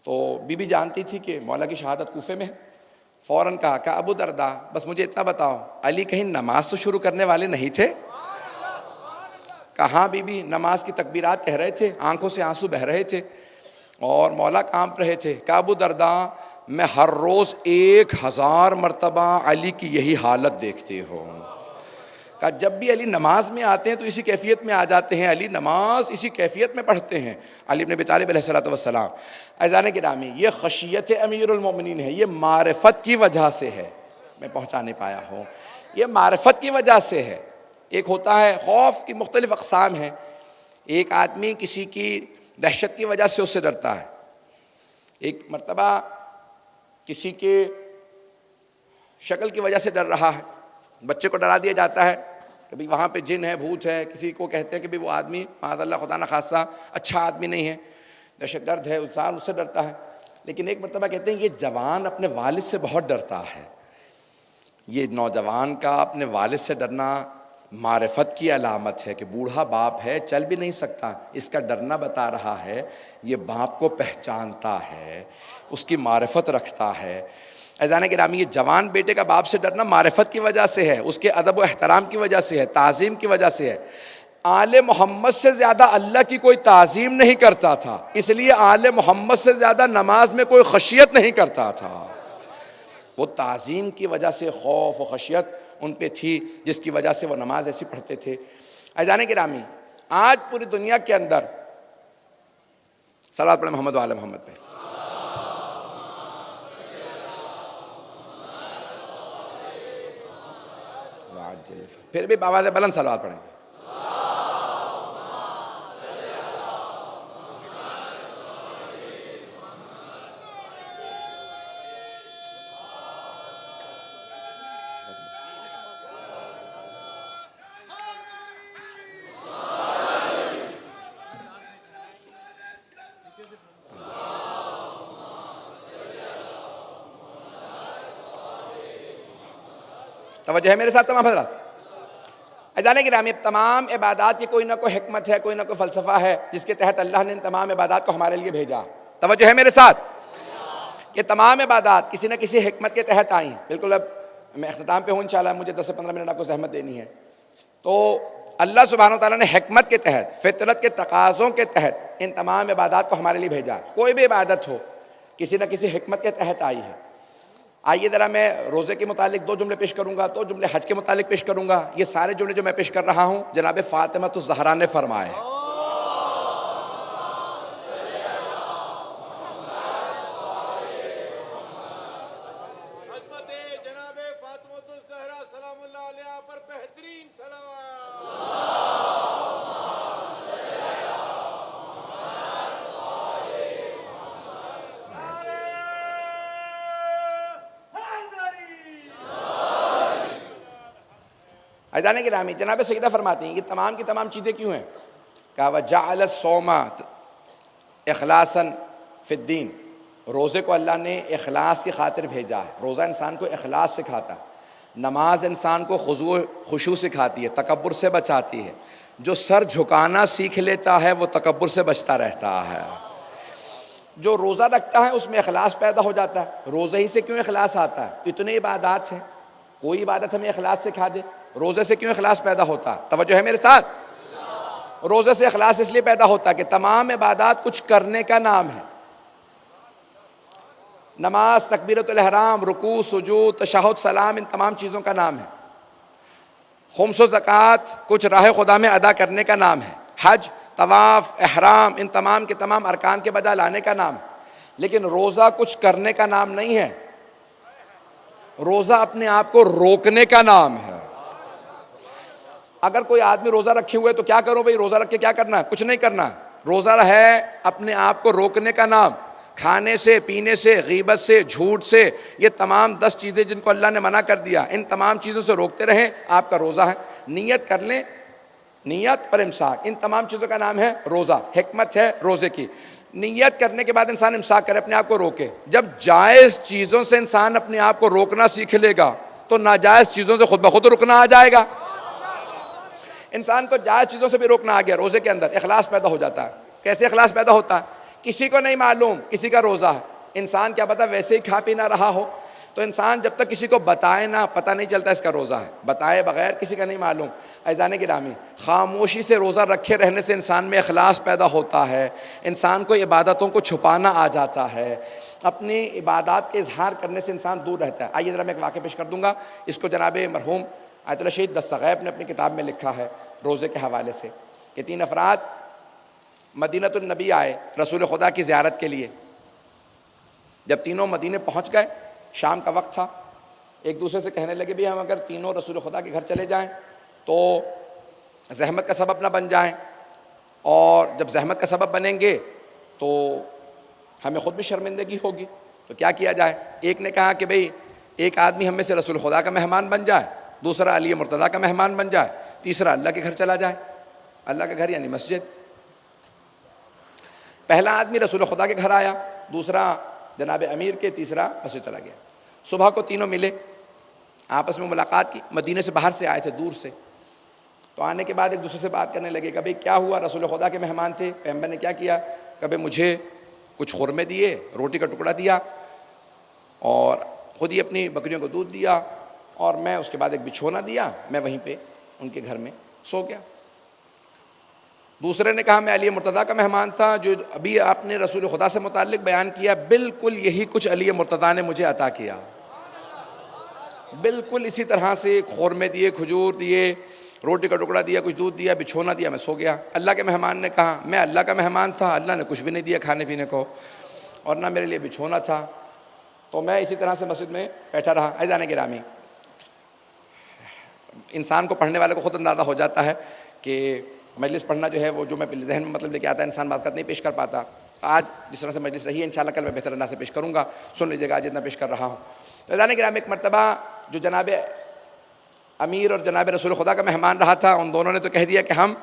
تو بی بی جانتی تھی کہ مولا کی شہادت کوفے میں ہے. فوراً کہا ابو درداء بس مجھے اتنا بتاؤ، علی کہیں نماز تو شروع کرنے والے نہیں تھے؟ کہاں بی بی نماز کی تکبیرات کہہ رہے تھے، آنکھوں سے آنسو بہہ رہے تھے اور مولا کانپ رہے تھے. کہا ابو درداء میں ہر روز 1000 مرتبہ علی کی یہی حالت دیکھتے ہوں. کہا جب بھی علی نماز میں آتے ہیں تو اسی کیفیت میں آ جاتے ہیں، علی نماز اسی کیفیت میں پڑھتے ہیں. علی بن ابی طالب علیہ السلام. عزیزان گرامی، یہ خشیت امیر المومنین ہے، یہ معرفت کی وجہ سے ہے. میں پہنچا نہیں پایا ہوں، یہ معرفت کی وجہ سے ہے. ایک ہوتا ہے خوف کی مختلف اقسام ہیں. ایک آدمی کسی کی دہشت کی وجہ سے اس سے ڈرتا ہے. ایک مرتبہ کسی کے شکل کی وجہ سے ڈر رہا ہے، بچے کو ڈرا دیا جاتا ہے کہ وہاں پہ جن ہے، بھوت ہے. کسی کو کہتے ہیں کہ وہ آدمی معاذ اللہ خدا نہ خاصہ اچھا آدمی نہیں ہے، دہشت گرد ہے، انسان اس سے ڈرتا ہے. لیکن ایک مرتبہ کہتے ہیں یہ جوان اپنے والد سے بہت ڈرتا ہے. یہ نوجوان کا اپنے والد سے ڈرنا معرفت کی علامت ہے کہ بوڑھا باپ ہے، چل بھی نہیں سکتا، اس کا ڈرنا بتا رہا ہے یہ باپ کو پہچانتا ہے، اس کی معرفت رکھتا ہے. عزیزان گرامی، یہ جوان بیٹے کا باپ سے ڈرنا معرفت کی وجہ سے ہے، اس کے ادب و احترام کی وجہ سے ہے، تعظیم کی وجہ سے ہے. آل محمد سے زیادہ اللہ کی کوئی تعظیم نہیں کرتا تھا، اس لیے آل محمد سے زیادہ نماز میں کوئی خشیت نہیں کرتا تھا. وہ تعظیم کی وجہ سے خوف و خشیت ان پہ تھی، جس کی وجہ سے وہ نماز ایسی پڑھتے تھے. عزیزان گرامی، آج پوری دنیا کے اندر صلوات پڑھیں محمد و آل محمد پہ. پھر بھی بآواز بلند صلوات پڑھیں. توجہ ہے میرے ساتھ تمام حضرات؟ عزیزان گرامی، تمام عبادات کی کوئی نہ کوئی حکمت ہے، کوئی نہ کوئی فلسفہ ہے جس کے تحت اللہ نے ان تمام عبادات کو ہمارے لیے بھیجا. توجہ ہے میرے ساتھ؟ کہ تمام عبادات کسی نہ کسی حکمت کے تحت آئی ہیں. بالکل اب میں اختتام پہ ہوں انشاءاللہ، مجھے 10 سے 15 منٹ آپ کو زحمت دینی ہے. تو اللہ سبحانہ وتعالیٰ نے حکمت کے تحت، فطرت کے تقاضوں کے تحت ان تمام عبادات کو ہمارے لیے بھیجا. کوئی بھی عبادت ہو کسی نہ کسی حکمت کے تحت آئی ہے. آئیے ذرا میں روزے کے متعلق 2 جملے پیش کروں گا، 2 جملے حج کے متعلق پیش کروں گا. یہ سارے جملے جو میں پیش کر رہا ہوں جناب فاطمہ الزہرا نے فرمائے. جناب فاطمہ الزہرا سلام اللہ علیہا پر بہترین صلوات. عزیزان گرامی، جناب سیدہ فرماتی ہیں یہ تمام کی تمام چیزیں کیوں ہیں؟ کہا وَجَعَلَ الصَّوْمَ اخلاصاً فی الدین، روزے کو اللہ نے اخلاص کی خاطر بھیجا ہے۔ روزہ انسان کو اخلاص سکھاتا ہے، نماز انسان کو خشوع سکھاتی ہے، تکبر سے بچاتی ہے۔ جو سر جھکانا سیکھ لیتا ہے وہ تکبر سے بچتا رہتا ہے۔ جو روزہ رکھتا ہے اس میں اخلاص پیدا ہو جاتا ہے۔ روزے ہی سے کیوں اخلاص آتا ہے؟ اتنے عبادات ہیں، کوئی عبادت ہمیں اخلاص سکھا دے، روزے سے کیوں اخلاص پیدا ہوتا ہے؟ توجہ ہے میرے ساتھ؟ روزے سے اخلاص اس لیے پیدا ہوتا ہے کہ تمام عبادات کچھ کرنے کا نام ہے۔ نماز، تکبیرۃ الاحرام، رکوع، سجود، تشہد، سلام، ان تمام چیزوں کا نام ہے۔ خمس و زکوٰۃ کچھ راہ خدا میں ادا کرنے کا نام ہے۔ حج، طواف، احرام، ان تمام کے تمام ارکان کے بجا لانے کا نام ہے۔ لیکن روزہ کچھ کرنے کا نام نہیں ہے، روزہ اپنے آپ کو روکنے کا نام ہے۔ اگر کوئی آدمی روزہ رکھے ہوئے تو کیا کرو بھئی؟ روزہ رکھ کے کیا کرنا ہے؟ کچھ نہیں کرنا۔ روزہ ہے اپنے آپ کو روکنے کا نام، کھانے سے، پینے سے، غیبت سے، جھوٹ سے، یہ تمام 10 چیزیں جن کو اللہ نے منع کر دیا، ان تمام چیزوں سے روکتے رہیں، آپ کا روزہ ہے۔ نیت کر لیں، نیت پر امساک، ان تمام چیزوں کا نام ہے روزہ۔ حکمت ہے روزے کی، نیت کرنے کے بعد انسان امساک کرے، اپنے آپ کو روکے۔ جب جائز چیزوں سے انسان اپنے آپ کو روکنا سیکھ لے گا تو ناجائز چیزوں سے خود بخود رکنا آ جائے گا۔ انسان کو جائز چیزوں سے بھی روکنا آ گیا، روزے کے اندر اخلاص پیدا ہو جاتا ہے۔ کیسے اخلاص پیدا ہوتا ہے؟ کسی کو نہیں معلوم کسی کا روزہ ہے، انسان کیا پتہ ویسے ہی کھا پی نہ رہا ہو، تو انسان جب تک کسی کو بتائے نہ، پتہ نہیں چلتا اس کا روزہ ہے، بتائے بغیر کسی کا نہیں معلوم۔ عزیزان گرامی، خاموشی سے روزہ رکھے رہنے سے انسان میں اخلاص پیدا ہوتا ہے، انسان کو عبادتوں کو چھپانا آ جاتا ہے، اپنی عبادات کے اظہار کرنے سے انسان دور رہتا ہے۔ آئیے ذرا میں ایک واقعہ پیش کر دوں گا، اس کو جناب مرحوم آیت اللہ شہید دستغیب نے اپنی کتاب میں لکھا ہے روزے کے حوالے سے، کہ 3 افراد مدینہ النبی آئے رسول خدا کی زیارت کے لیے۔ جب تینوں مدینے پہنچ گئے، شام کا وقت تھا، ایک دوسرے سے کہنے لگے بھی ہم اگر تینوں رسول خدا کے گھر چلے جائیں تو زحمت کا سبب نہ بن جائیں، اور جب زحمت کا سبب بنیں گے تو ہمیں خود بھی شرمندگی ہوگی، تو کیا کیا جائے؟ ایک نے کہا کہ بھئی ایک آدمی ہم میں سے رسول خدا کا مہمان بن جائے، دوسرا علی مرتضیٰ کا مہمان بن جائے، تیسرا اللہ کے گھر چلا جائے۔ اللہ کا گھر یعنی مسجد۔ پہلا آدمی رسول خدا کے گھر آیا، دوسرا جناب امیر کے، تیسرا مسجد چلا گیا۔ صبح کو تینوں ملے، آپس میں ملاقات کی، مدینے سے باہر سے آئے تھے، دور سے، تو آنے کے بعد ایک دوسرے سے بات کرنے لگے کہ بھئی کیا ہوا؟ رسول خدا کے مہمان تھے، پیغمبر نے کیا کیا؟ کہ بھئی مجھے کچھ خرمے دیے، روٹی کا ٹکڑا دیا، اور خود ہی اپنی بکریوں کو دودھ دیا، اور میں اس کے بعد ایک بچھونا دیا، میں وہیں پہ ان کے گھر میں سو گیا۔ دوسرے نے کہا میں علی مرتضیٰ کا مہمان تھا، جو ابھی آپ نے رسول خدا سے متعلق بیان کیا، بالکل یہی کچھ علی مرتضیٰ نے مجھے عطا کیا، بالکل اسی طرح سے خورمے دیے، کھجور دیے، روٹی کا ٹکڑا دیا، کچھ دودھ دیا، بچھونا دیا، میں سو گیا۔ اللہ کے مہمان نے کہا میں اللہ کا مہمان تھا، اللہ نے کچھ بھی نہیں دیا کھانے پینے کو، اور نہ میرے لیے بچھونا تھا، تو میں اسی طرح سے مسجد میں بیٹھا رہا۔ عزیزان گرامی، انسان کو پڑھنے والے کو خود اندازہ ہو جاتا ہے کہ مجلس پڑھنا جو ہے وہ جو میں ذہن میں مطلب لے کے آتا ہے انسان بعض اوقات نہیں پیش کر پاتا۔ آج جس طرح سے مجلس رہی ہے انشاءاللہ کل میں بہتر انداز سے پیش کروں گا، سن لیجیے گا آج جتنا پیش کر رہا ہوں۔ تو عزیزان گرامی، ایک مرتبہ جو جناب امیر اور جناب رسول خدا کا مہمان رہا تھا، ان دونوں نے تو کہہ دیا کہ ہم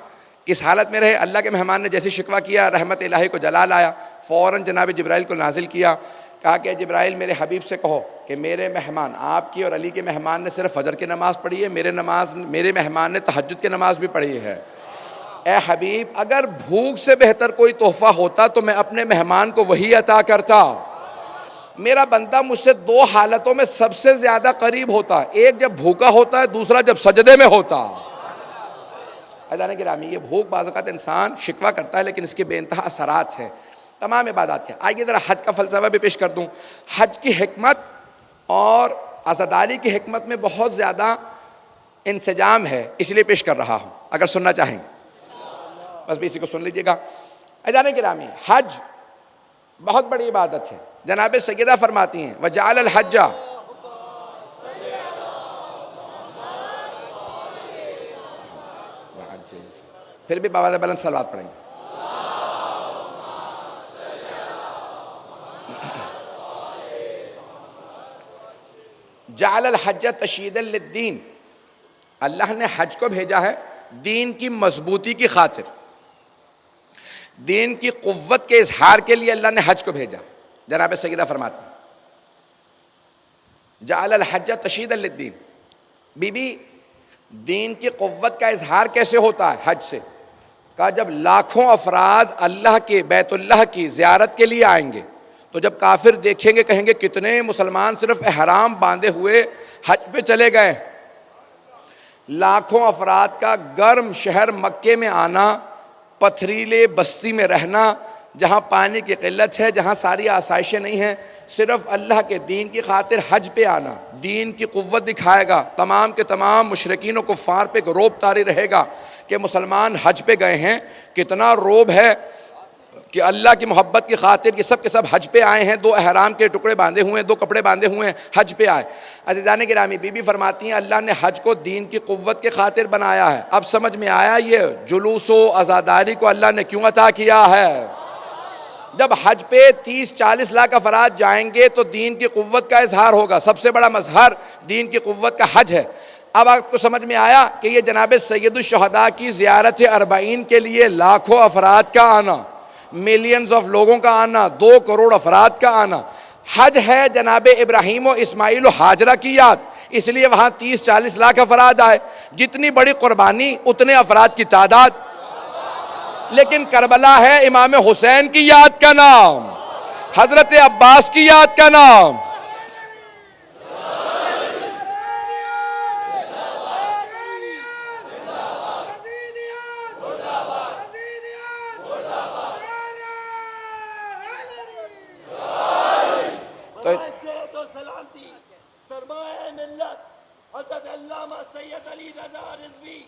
کس حالت میں رہے۔ اللہ کے مہمان نے جیسے شکوہ کیا، رحمت الہی کو جلال آیا، فوراً جناب جبرائیل کو نازل کیا، کہا کہ جبرائیل میرے حبیب سے کہو کہ میرے مہمان آپ کی اور علی کے مہمان نے صرف فجر کی نماز پڑھی ہے، میرے مہمان نے تہجد کی نماز بھی پڑھی ہے۔ اے حبیب، اگر بھوک سے بہتر کوئی تحفہ ہوتا تو میں اپنے مہمان کو وہی عطا کرتا۔ میرا بندہ مجھ سے 2 حالتوں میں سب سے زیادہ قریب ہوتا ہے، ایک جب بھوکا ہوتا ہے، دوسرا جب سجدے میں ہوتا۔ عزیزان گرامی، یہ بھوک بعض اوقات انسان شکوہ کرتا ہے لیکن اس کے بے انتہا اثرات ہیں تمام عبادات کے۔ آئیے ذرا حج کا فلسفہ بھی پیش کر دوں۔ حج کی حکمت اور عزاداری کی حکمت میں بہت زیادہ انسجام ہے، اس لیے پیش کر رہا ہوں، اگر سننا چاہیں گے بس بھی اسی کو سن لیجیے گا۔ عزیزان گرامی، حج بہت بڑی عبادت ہے۔ جناب سیدہ فرماتی ہیں وَجَعَلَ الْحَجَّ، پھر بھی بآواز بلند صلوات پڑھیں گے۔ جعل الحج تشییدا للدین، اللہ نے حج کو بھیجا ہے دین کی مضبوطی کی خاطر، دین کی قوت کے اظہار کے لیے اللہ نے حج کو بھیجا۔ جناب سیدہ فرماتے ہیں جعل الحج تشییدا للدین، بی بی دین کی قوت کا اظہار کیسے ہوتا ہے؟ حج سے۔ کہا جب لاکھوں افراد اللہ کے بیت اللہ کی زیارت کے لیے آئیں گے تو جب کافر دیکھیں گے کہیں گے کتنے مسلمان صرف احرام باندھے ہوئے حج پہ چلے گئے۔ لاکھوں افراد کا گرم شہر مکے میں آنا، پتھریلے بستی میں رہنا، جہاں پانی کی قلت ہے، جہاں ساری آسائشیں نہیں ہیں، صرف اللہ کے دین کی خاطر حج پہ آنا دین کی قوت دکھائے گا۔ تمام کے تمام مشرکین و کفار پہ ایک روب طاری رہے گا کہ مسلمان حج پہ گئے ہیں، کتنا روب ہے کہ اللہ کی محبت کی خاطر یہ سب کے سب حج پہ آئے ہیں، دو احرام کے ٹکڑے باندھے ہوئے ہیں، دو کپڑے باندھے ہوئے ہیں، حج پہ آئے۔ عزیزان گرامی، بی بی فرماتی ہیں اللہ نے حج کو دین کی قوت کے خاطر بنایا ہے۔ اب سمجھ میں آیا یہ جلوس و عزاداری کو اللہ نے کیوں عطا کیا ہے۔ جب حج پہ 30-40 لاکھ افراد جائیں گے تو دین کی قوت کا اظہار ہوگا، سب سے بڑا مظہر دین کی قوت کا حج ہے۔ اب آپ کو سمجھ میں آیا کہ یہ جناب سید الشہداء کی زیارت اربعین کے لیے لاکھوں افراد کا آنا، ملینز آف لوگوں کا آنا، 2 کروڑ افراد کا آنا۔ حج ہے جناب ابراہیم و اسماعیل و ہاجرہ کی یاد، اس لیے وہاں 30-40 لاکھ افراد آئے۔ جتنی بڑی قربانی اتنے افراد کی تعداد۔ لیکن کربلا ہے امام حسین کی یاد کا نام، حضرت عباس کی یاد کا نام۔ تو سلامتی سرمایہ ملت حضرت علامہ سید علی رضا رضوی،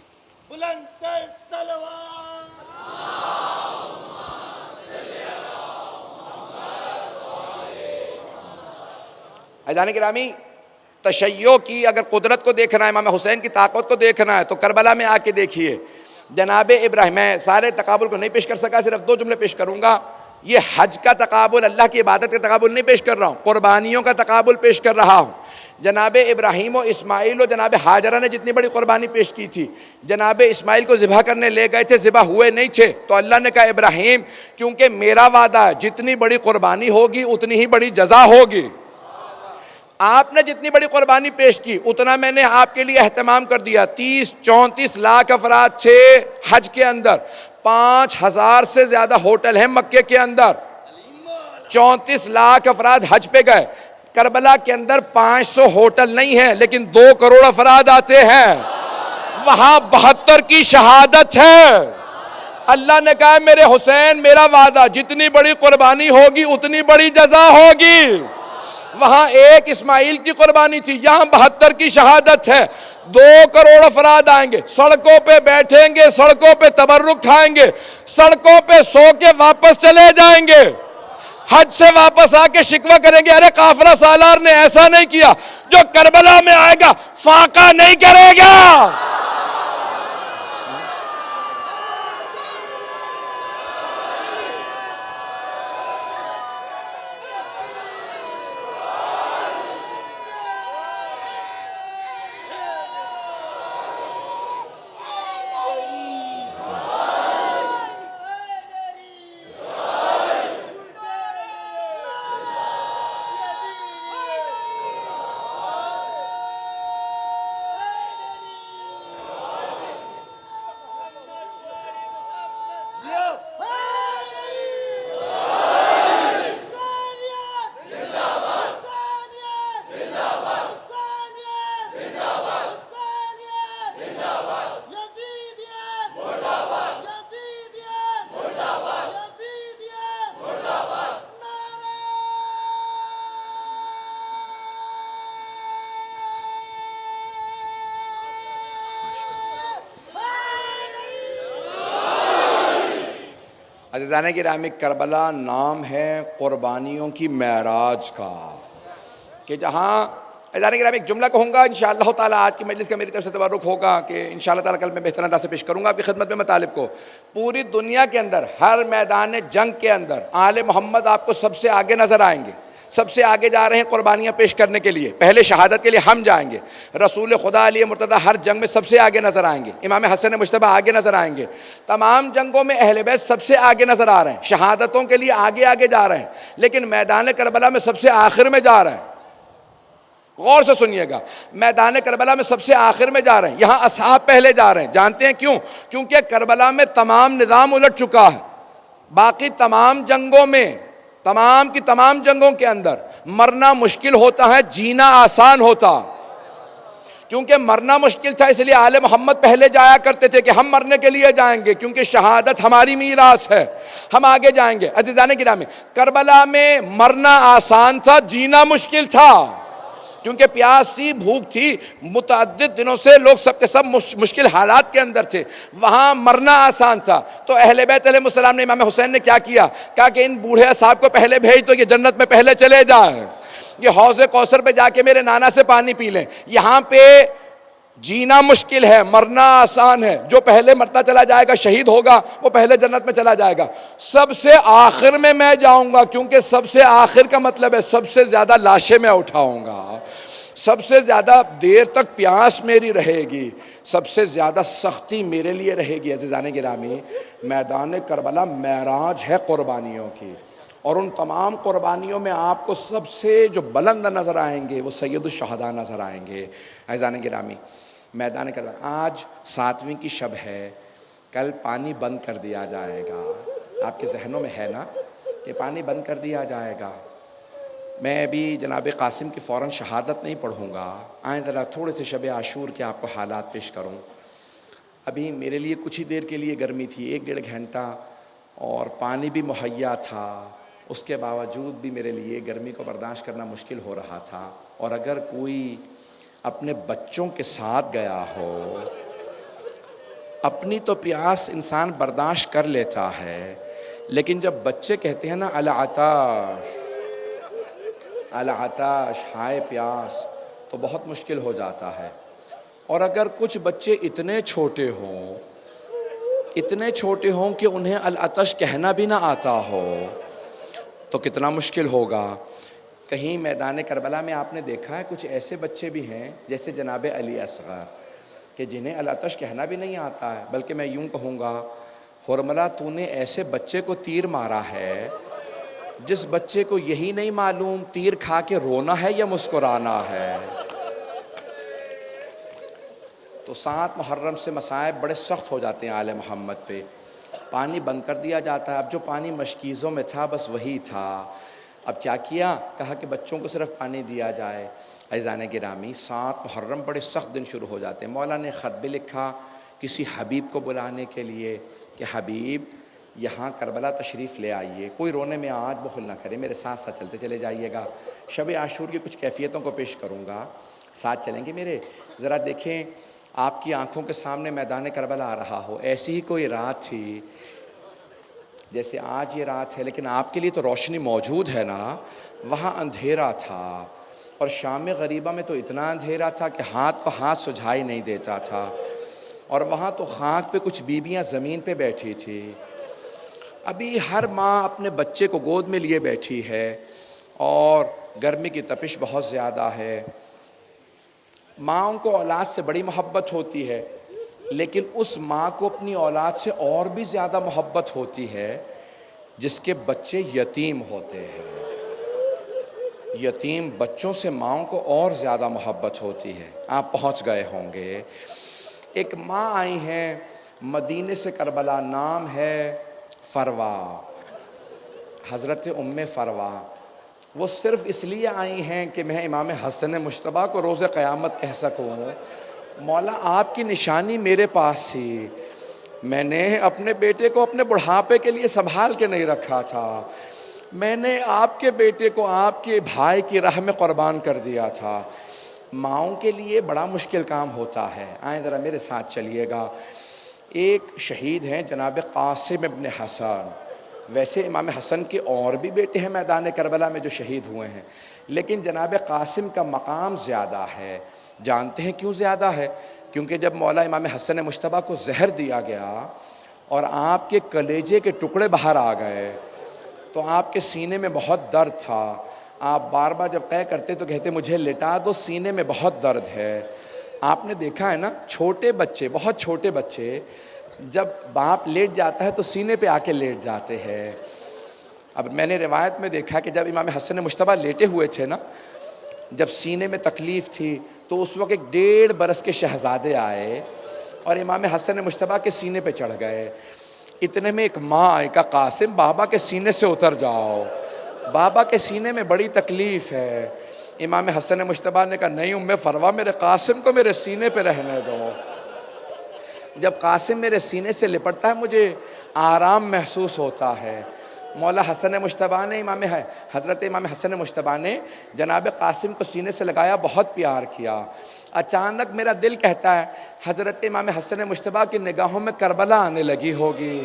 بلند تر صلوات۔ عزیزان گرامی، تشیع کی اگر قدرت کو دیکھنا ہے، امام حسین کی طاقت کو دیکھنا ہے تو کربلا میں آ کے دیکھیے۔ جناب ابراہیم، میں سارے تقابل کو نہیں پیش کر سکا، صرف 2 جملے پیش کروں گا۔ یہ حج کا تقابل، اللہ کی عبادت کا تقابل نہیں پیش کر رہا ہوں، قربانیوں کا تقابل پیش کر رہا ہوں۔ جناب ابراہیم و اسماعیل و جناب ہاجرہ نے جتنی بڑی قربانی پیش کی تھی، جناب اسماعیل کو ذبح کرنے لے گئے تھے، ذبح ہوئے نہیں تھے، تو اللہ نے کہا ابراہیم کیونکہ میرا وعدہ ہے جتنی بڑی قربانی ہوگی اتنی ہی بڑی جزا ہوگی۔ آپ نے جتنی بڑی قربانی پیش کی اتنا میں نے آپ کے لیے اہتمام کر دیا۔ 30-34 لاکھ افراد تھے حج کے اندر، 5000 سے زیادہ ہوٹل ہیں مکے کے اندر، 34 لاکھ افراد حج پہ گئے۔ کربلا کے اندر 500 ہوٹل نہیں ہیں لیکن 2 کروڑ افراد آتے ہیں، وہاں 72 کی شہادت ہے۔ اللہ نے کہا میرے حسین میرا وعدہ جتنی بڑی قربانی ہوگی اتنی بڑی جزا ہوگی۔ وہاں 1 اسماعیل کی قربانی تھی، یہاں 72 کی شہادت ہے۔ 2 کروڑ افراد آئیں گے، سڑکوں پہ بیٹھیں گے، سڑکوں پہ تبرک کھائیں گے، سڑکوں پہ سو کے واپس چلے جائیں گے، حج سے واپس آ کے شکوہ کریں گے ارے قافلہ سالار نے ایسا نہیں کیا۔ جو کربلا میں آئے گا فاقہ نہیں کرے گا۔ عزیزان گرامی، کربلا نام ہے قربانیوں کی معراج کا، کہ جہاں عزیزان گرامی ایک جملہ کہوں گا انشاءاللہ تعالیٰ، آج کی مجلس کا میری طرف سے تبرک ہوگا کہ انشاءاللہ تعالیٰ کل میں بہتر انداز سے پیش کروں گا آپ کی خدمت میں مطالب کو۔ پوری دنیا کے اندر ہر میدان جنگ کے اندر آل محمد آپ کو سب سے آگے نظر آئیں گے، سب سے آگے جا رہے ہیں قربانیاں پیش کرنے کے لیے، پہلے شہادت کے لیے ہم جائیں گے، رسول خدا علی مرتضیٰ ہر جنگ میں سب سے آگے نظر آئیں گے، امام حسن مجتبیٰ آگے نظر آئیں گے، تمام جنگوں میں اہل بیت سب سے آگے نظر آ رہے ہیں، شہادتوں کے لیے آگے آگے جا رہے ہیں، لیکن میدان کربلا میں سب سے آخر میں جا رہے ہیں۔ غور سے سنیے گا، میدان کربلا میں سب سے آخر میں جا رہے ہیں، یہاں اصحاب پہلے جا رہے ہیں۔ جانتے ہیں کیوں؟ کیونکہ کربلا میں تمام نظام الٹ چکا ہے، باقی تمام جنگوں میں، تمام کی تمام جنگوں کے اندر مرنا مشکل ہوتا ہے، جینا آسان ہوتا۔ کیونکہ مرنا مشکل تھا اس لیے آل محمد پہلے جایا کرتے تھے کہ ہم مرنے کے لیے جائیں گے، کیونکہ شہادت ہماری میراث ہے، ہم آگے جائیں گے۔ عزیزان گرامی، کربلا میں مرنا آسان تھا، جینا مشکل تھا، کیونکہ پیاس تھی، بھوک تھی، متعدد دنوں سے لوگ سب کے سب مشکل حالات کے اندر تھے، وہاں مرنا آسان تھا۔ تو اہل بیت علیہ السلام نے، امام حسین نے کیا کیا؟ کہا کہ ان بوڑھے اصحاب کو پہلے بھیج دو، یہ جنت میں پہلے چلے جائیں، یہ حوض کوثر پہ جا کے میرے نانا سے پانی پی لیں۔ یہاں پہ جینا مشکل ہے، مرنا آسان ہے، جو پہلے مرتا چلا جائے گا شہید ہوگا وہ پہلے جنت میں چلا جائے گا۔ سب سے آخر میں جاؤں گا، کیونکہ سب سے آخر کا مطلب ہے سب سے زیادہ لاشیں میں اٹھاؤں گا، سب سے زیادہ دیر تک پیاس میری رہے گی، سب سے زیادہ سختی میرے لیے رہے گی۔ عزیزان گرامی، میدان کربلا معراج ہے قربانیوں کی، اور ان تمام قربانیوں میں آپ کو سب سے جو بلند نظر آئیں گے وہ سید الشہداء نظر آئیں گے۔ عزیزان گرامی، میدان کربلا آج 7ویں کی شب ہے، کل پانی بند کر دیا جائے گا۔ آپ کے ذہنوں میں ہے نا کہ پانی بند کر دیا جائے گا؟ میں ابھی جناب قاسم کی فوراً شہادت نہیں پڑھوں گا، آئیں ذرا تھوڑے سے شب عاشور کے آپ کو حالات پیش کروں۔ ابھی میرے لیے کچھ ہی دیر کے لیے گرمی تھی، 1-1.5 گھنٹہ، اور پانی بھی مہیا تھا، اس کے باوجود بھی میرے لیے گرمی کو برداشت کرنا مشکل ہو رہا تھا۔ اور اگر کوئی اپنے بچوں کے ساتھ گیا ہو، اپنی تو پیاس انسان برداشت کر لیتا ہے، لیکن جب بچے کہتے ہیں نا العطاش العطاش، ہائے پیاس، تو بہت مشکل ہو جاتا ہے۔ اور اگر کچھ بچے اتنے چھوٹے ہوں کہ انہیں العطش کہنا بھی نہ آتا ہو تو کتنا مشکل ہوگا۔ کہیں میدان کربلا میں آپ نے دیکھا ہے کچھ ایسے بچے بھی ہیں جیسے جناب علی اصغر کہ جنہیں العطش کہنا بھی نہیں آتا ہے، بلکہ میں یوں کہوں گا، حرملہ تو نے ایسے بچے کو تیر مارا ہے جس بچے کو یہی نہیں معلوم تیر کھا کے رونا ہے یا مسکرانا ہے۔ تو 7 محرم سے مصائب بڑے سخت ہو جاتے ہیں آل محمد پہ، پانی بند کر دیا جاتا ہے۔ اب جو پانی مشکیزوں میں تھا بس وہی تھا، اب کیا کیا؟ کہا کہ بچوں کو صرف پانی دیا جائے۔ عزیزان گرامی، 7 محرم بڑے سخت دن شروع ہو جاتے ہیں۔ مولا نے خط بھی لکھا کسی حبیب کو بلانے کے لیے کہ حبیب یہاں کربلا تشریف لے آئیے، کوئی رونے میں آج بخل نہ کرے، میرے ساتھ ساتھ چلتے چلے جائیے گا، شب عاشور کی کچھ کیفیتوں کو پیش کروں گا، ساتھ چلیں گے میرے؟ ذرا دیکھیں آپ کی آنکھوں کے سامنے میدان کربلا آ رہا ہو، ایسی ہی کوئی رات تھی جیسے آج یہ رات ہے، لیکن آپ کے لیے تو روشنی موجود ہے نا، وہاں اندھیرا تھا، اور شام غریبہ میں تو اتنا اندھیرا تھا کہ ہاتھ کو ہاتھ سجھائی نہیں دیتا تھا، اور وہاں تو خاک پہ کچھ بیویاں زمین پہ بیٹھی تھی۔ ابھی ہر ماں اپنے بچے کو گود میں لیے بیٹھی ہے، اور گرمی کی تپش بہت زیادہ ہے۔ ماں کو اولاد سے بڑی محبت ہوتی ہے، لیکن اس ماں کو اپنی اولاد سے اور بھی زیادہ محبت ہوتی ہے جس کے بچے یتیم ہوتے ہیں۔ یتیم بچوں سے ماں کو اور زیادہ محبت ہوتی ہے۔ آپ پہنچ گئے ہوں گے، ایک ماں آئی ہیں مدینے سے کربلا، نام ہے فروا، حضرت ام فروا۔ وہ صرف اس لیے آئی ہیں کہ میں امام حسن مجتبیٰ کو روز قیامت کہہ سکوں، مولا آپ کی نشانی میرے پاس تھی، میں نے اپنے بیٹے کو اپنے بڑھاپے کے لیے سنبھال کے نہیں رکھا تھا، میں نے آپ کے بیٹے کو آپ کے بھائی کی راہ میں قربان کر دیا تھا۔ ماؤں کے لیے بڑا مشکل کام ہوتا ہے، آئیں ذرا میرے ساتھ چلیے گا۔ ایک شہید ہیں جناب قاسم ابن حسن، ویسے امام حسن کے اور بھی بیٹے ہیں میدان کربلا میں جو شہید ہوئے ہیں، لیکن جناب قاسم کا مقام زیادہ ہے۔ جانتے ہیں کیوں زیادہ ہے؟ کیونکہ جب مولا امام حسن مجتبیٰ کو زہر دیا گیا اور آپ کے کلیجے کے ٹکڑے باہر آ گئے تو آپ کے سینے میں بہت درد تھا۔ آپ بار بار جب قے کرتے تو کہتے مجھے لٹا دو سینے میں بہت درد ہے۔ آپ نے دیکھا ہے نا چھوٹے بچے، بہت چھوٹے بچے جب باپ لیٹ جاتا ہے تو سینے پہ آ کے لیٹ جاتے ہیں۔ اب میں نے روایت میں دیکھا کہ جب امام حسن مجتبیٰ لیٹے ہوئے تھے نا، جب سینے میں تکلیف تھی تو اس وقت 1.5 برس کے شہزادے آئے اور امام حسن مجتبیٰ کے سینے پہ چڑھ گئے۔ اتنے میں ایک ماں آئی، کہا قاسم بابا کے سینے سے اتر جاؤ، بابا کے سینے میں بڑی تکلیف ہے۔ امام حسن مجتبیٰ نے کہا نہیں ام فروا، میرے قاسم کو میرے سینے پہ رہنے دو۔ جب قاسم میرے سینے سے لپٹتا ہے مجھے آرام محسوس ہوتا ہے۔ مولا حسن مجتبیٰ نے حضرت امام حسن مجتبیٰ نے جناب قاسم کو سینے سے لگایا، بہت پیار کیا۔ اچانک میرا دل کہتا ہے حضرت امام حسن مجتبیٰ کی نگاہوں میں کربلا آنے لگی ہوگی۔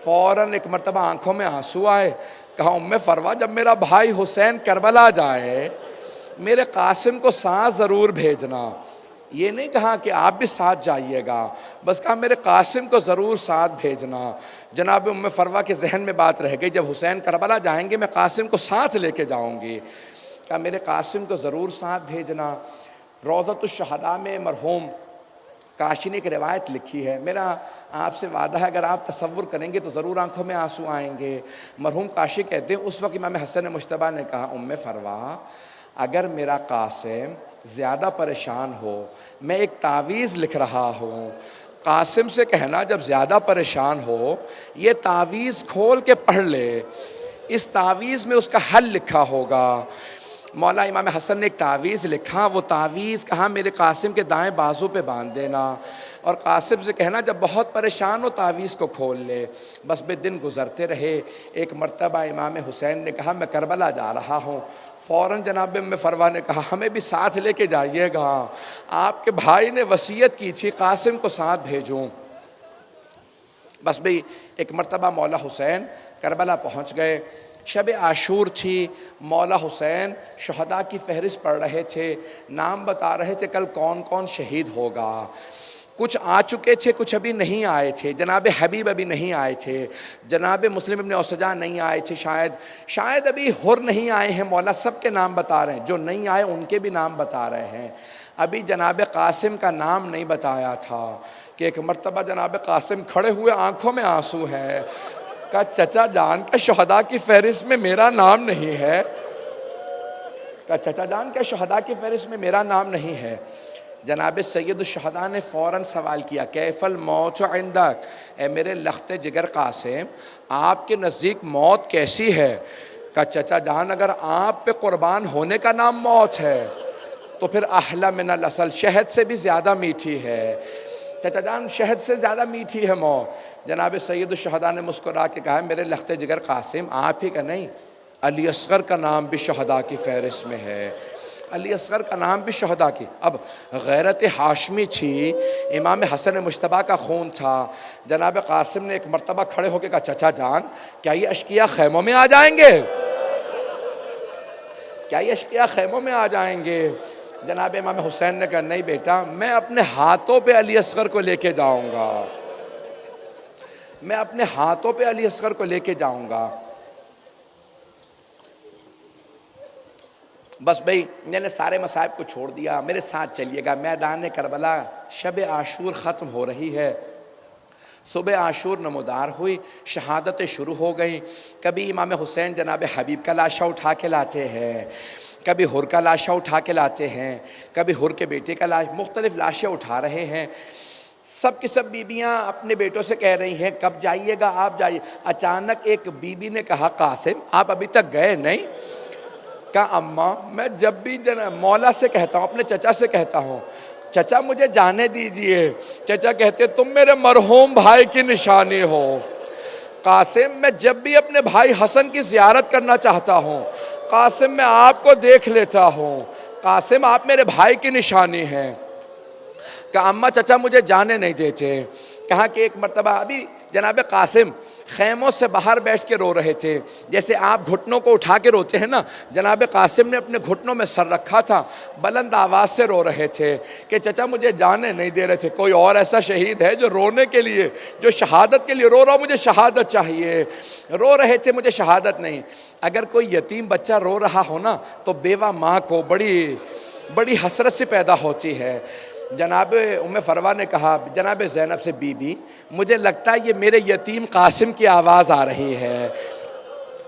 فوراً ایک مرتبہ آنکھوں میں آنسو آئے، کہا ام فروا جب میرا بھائی حسین کربلا جائے میرے قاسم کو ساتھ ضرور بھیجنا۔ یہ نہیں کہا کہ آپ بھی ساتھ جائیے گا، بس کہا میرے قاسم کو ضرور ساتھ بھیجنا۔ جناب ام فروا کے ذہن میں بات رہ گئی، جب حسین کربلا جائیں گے میں قاسم کو ساتھ لے کے جاؤں گی۔ کہا میرے قاسم کو ضرور ساتھ بھیجنا۔ روضۃ الشہداء میں مرحوم کاشی نے ایک روایت لکھی ہے، میرا آپ سے وعدہ ہے اگر آپ تصور کریں گے تو ضرور آنکھوں میں آنسو آئیں گے۔ مرحوم کاشی کہتے ہیں اس وقت امام حسن مجتبیٰ نے کہا ام فروا اگر میرا قاسم زیادہ پریشان ہو، میں ایک تعویذ لکھ رہا ہوں، قاسم سے کہنا جب زیادہ پریشان ہو یہ تعویذ کھول کے پڑھ لے، اس تعویذ میں اس کا حل لکھا ہوگا۔ مولا امام حسن نے ایک تعویذ لکھا، وہ تعویذ کہا میرے قاسم کے دائیں بازو پہ باندھ دینا اور قاسم سے کہنا جب بہت پریشان ہو تعویذ کو کھول لے۔ بس بے دن گزرتے رہے، ایک مرتبہ امام حسین نے کہا میں کربلا جا رہا ہوں۔ فوراً جناب ام فروا نے کہا ہمیں بھی ساتھ لے کے جائیے گا، آپ کے بھائی نے وصیت کی تھی قاسم کو ساتھ بھیجوں۔ بس بھی ایک مرتبہ مولا حسین کربلا پہنچ گئے، شب عاشور تھی، مولا حسین شہداء کی فہرست پڑھ رہے تھے، نام بتا رہے تھے کل کون کون شہید ہوگا۔ کچھ آ چکے تھے، کچھ ابھی نہیں آئے تھے، جناب حبیب ابھی نہیں آئے تھے، جناب مسلم ابن اوسجا نہیں آئے تھے، شاید ابھی حر نہیں آئے ہیں، مولا سب کے نام بتا رہے ہیں، جو نہیں آئے ان کے بھی نام بتا رہے ہیں۔ ابھی جناب قاسم کا نام نہیں بتایا تھا کہ ایک مرتبہ جناب قاسم کھڑے ہوئے، آنکھوں میں آنسو ہیں، کہا چچا جان کا شہداء کی فہرست میں میرا نام نہیں ہے، کہا چچا جان کا شہداء کی فہرست میں میرا نام نہیں ہے۔ جناب سید الشہداء نے فوراً سوال کیا کیف الموت عندک، اے میرے لخت جگر قاسم آپ کے نزدیک موت کیسی ہے؟ کہا چچا جان اگر آپ پہ قربان ہونے کا نام موت ہے تو پھر احلی من العسل، شہد سے بھی زیادہ میٹھی ہے۔ چچا جان شہد سے زیادہ میٹھی ہے موت۔ جناب سید الشہداء نے مسکرا کے کہا میرے لخت جگر قاسم آپ ہی کا نہیں، علی اصغر کا نام بھی شہداء کی فہرست میں ہے، علی اصغر کا نام بھی شہداء کی۔ اب غیرت ہاشمی تھی، امام حسن مجتبیٰ کا خون تھا۔ جناب قاسم نے ایک مرتبہ کھڑے ہو کے کہا چچا جان کیا یہ اشقیاء خیموں میں آ جائیں گے؟ کیا یہ اشقیاء خیموں میں آ جائیں گے؟ جناب امام حسین نے کہا نہیں بیٹا، میں اپنے ہاتھوں پہ علی اصغر کو لے کے جاؤں گا، میں اپنے ہاتھوں پہ علی اصغر کو لے کے جاؤں گا۔ بس بھئی میں نے سارے مصائب کو چھوڑ دیا، میرے ساتھ چلیے گا میدان کربلا۔ شب عاشور ختم ہو رہی ہے، صبح عاشور نمودار ہوئی، شہادتیں شروع ہو گئیں۔ کبھی امام حسین جناب حبیب کا لاشا اٹھا کے لاتے ہیں، کبھی حر کا لاشا اٹھا کے لاتے ہیں، کبھی حر کے بیٹے کا لاشا، مختلف لاشیں اٹھا رہے ہیں۔ سب کی سب بیبیاں اپنے بیٹوں سے کہہ رہی ہیں کب جائیے گا آپ جائیے۔ اچانک ایک بیوی نے کہا قاسم آپ ابھی تک گئے نہیں؟ کہا اماں میں جب بھی مولا سے کہتا ہوں، اپنے چچا سے کہتا ہوں چچا مجھے جانے دیجئے، چچا کہتے تم میرے مرحوم بھائی کی نشانی ہو۔ قاسم میں جب بھی اپنے بھائی حسن کی زیارت کرنا چاہتا ہوں قاسم میں آپ کو دیکھ لیتا ہوں، قاسم آپ میرے بھائی کی نشانی ہیں۔ کہا اماں چچا مجھے جانے نہیں دیتے۔ کہا کہ ایک مرتبہ ابھی جناب قاسم خیموں سے باہر بیٹھ کے رو رہے تھے، جیسے آپ گھٹنوں کو اٹھا کے روتے ہیں نا، جناب قاسم نے اپنے گھٹنوں میں سر رکھا تھا، بلند آواز سے رو رہے تھے کہ چچا مجھے جانے نہیں دے رہے تھے۔ کوئی اور ایسا شہید ہے جو رونے کے لیے، جو شہادت کے لیے رو رہا، مجھے شہادت چاہیے، رو رہے تھے مجھے شہادت نہیں۔ اگر کوئی یتیم بچہ رو رہا ہو نا تو بیوہ ماں کو بڑی حسرت سے پیدا ہوتی ہے۔ جناب ام فروا نے کہا جناب زینب سے، بی بی مجھے لگتا ہے یہ میرے یتیم قاسم کی آواز آ رہی ہے۔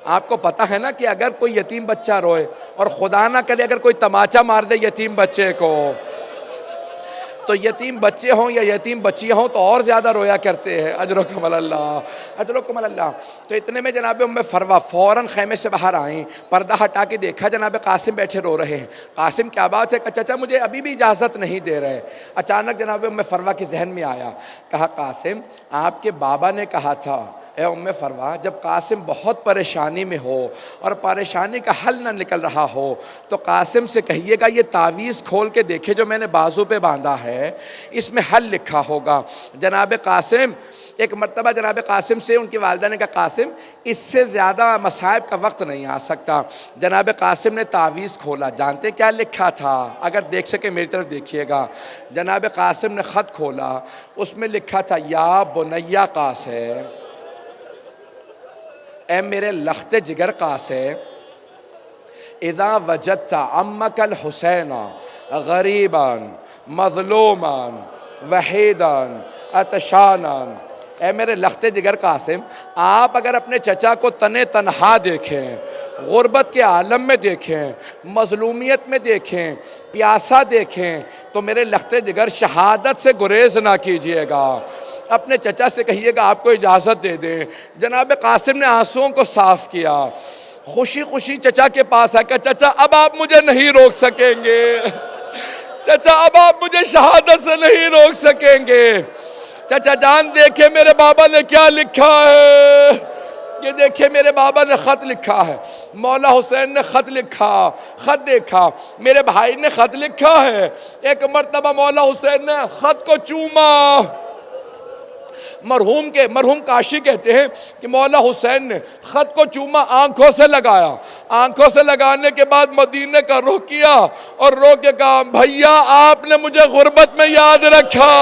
آپ کو پتہ ہے نا کہ اگر کوئی یتیم بچہ روئے اور خدا نہ کرے اگر کوئی تماچا مار دے یتیم بچے کو، تو یتیم بچے ہوں یا یتیم بچیاں ہوں تو اور زیادہ رویا کرتے ہیں۔ اجرکم اللہ، اجرکم اللہ۔ تو اتنے میں جناب ام فروا فوراً خیمے سے باہر آئیں، پردہ ہٹا کے دیکھا جناب قاسم بیٹھے رو رہے ہیں۔ قاسم کیا بات ہے کہ چچا مجھے ابھی بھی اجازت نہیں دے رہے۔ اچانک جناب ام فروا کے ذہن میں آیا، کہا قاسم آپ کے بابا نے کہا تھا اے ام فروا جب قاسم بہت پریشانی میں ہو اور پریشانی کا حل نہ نکل رہا ہو تو قاسم سے کہیے گا یہ تعویذ کھول کے دیکھے جو میں نے بازو پہ باندھا ہے، اس میں حل لکھا ہوگا۔ جناب قاسم ایک مرتبہ جناب قاسم سے ان کی والدہ نے کہا قاسم اس سے زیادہ مصائب کا وقت نہیں آ سکتا۔ جناب قاسم نے تعویذ کھولا، جانتے کیا لکھا تھا؟ اگر دیکھ سکے میری طرف دیکھیے گا۔ جناب قاسم نے خط کھولا، اس میں لکھا تھا یا بنیا قاسم، اے میرے لخت جگر قاسم، اذا وجدت عمک الحسین غریبا مظلوما وحیدا عطشانا، اے میرے لخت جگر قاسم آپ اگر اپنے چچا کو تنے تنہا دیکھیں، غربت کے عالم میں دیکھیں، مظلومیت میں دیکھیں، پیاسا دیکھیں تو میرے لخت جگر شہادت سے گریز نہ کیجیے گا، اپنے چچا سے کہیے گا آپ کو اجازت دے دیں۔ جناب قاسم نے آنسوؤں کو صاف کیا، خوشی خوشی چچا کے پاس آ کر چچا اب آپ مجھے نہیں روک سکیں گے، چچا اب آپ مجھے شہادت سے نہیں روک سکیں گے۔ چچا جان دیکھیں میرے بابا نے کیا لکھا ہے، یہ دیکھیں میرے بابا نے خط لکھا ہے، مولا حسین نے خط لکھا، خط دیکھا، میرے بھائی نے خط لکھا ہے۔ ایک مرتبہ مولا حسین نے خط کو چوما، مرحوم کاشی کہتے ہیں کہ مولا حسین نے خط کو چوما، آنکھوں سے لگایا، آنکھوں سے لگانے کے بعد مدینے کا رخ کیا اور رو کے کہا بھیا آپ نے مجھے غربت میں یاد رکھا،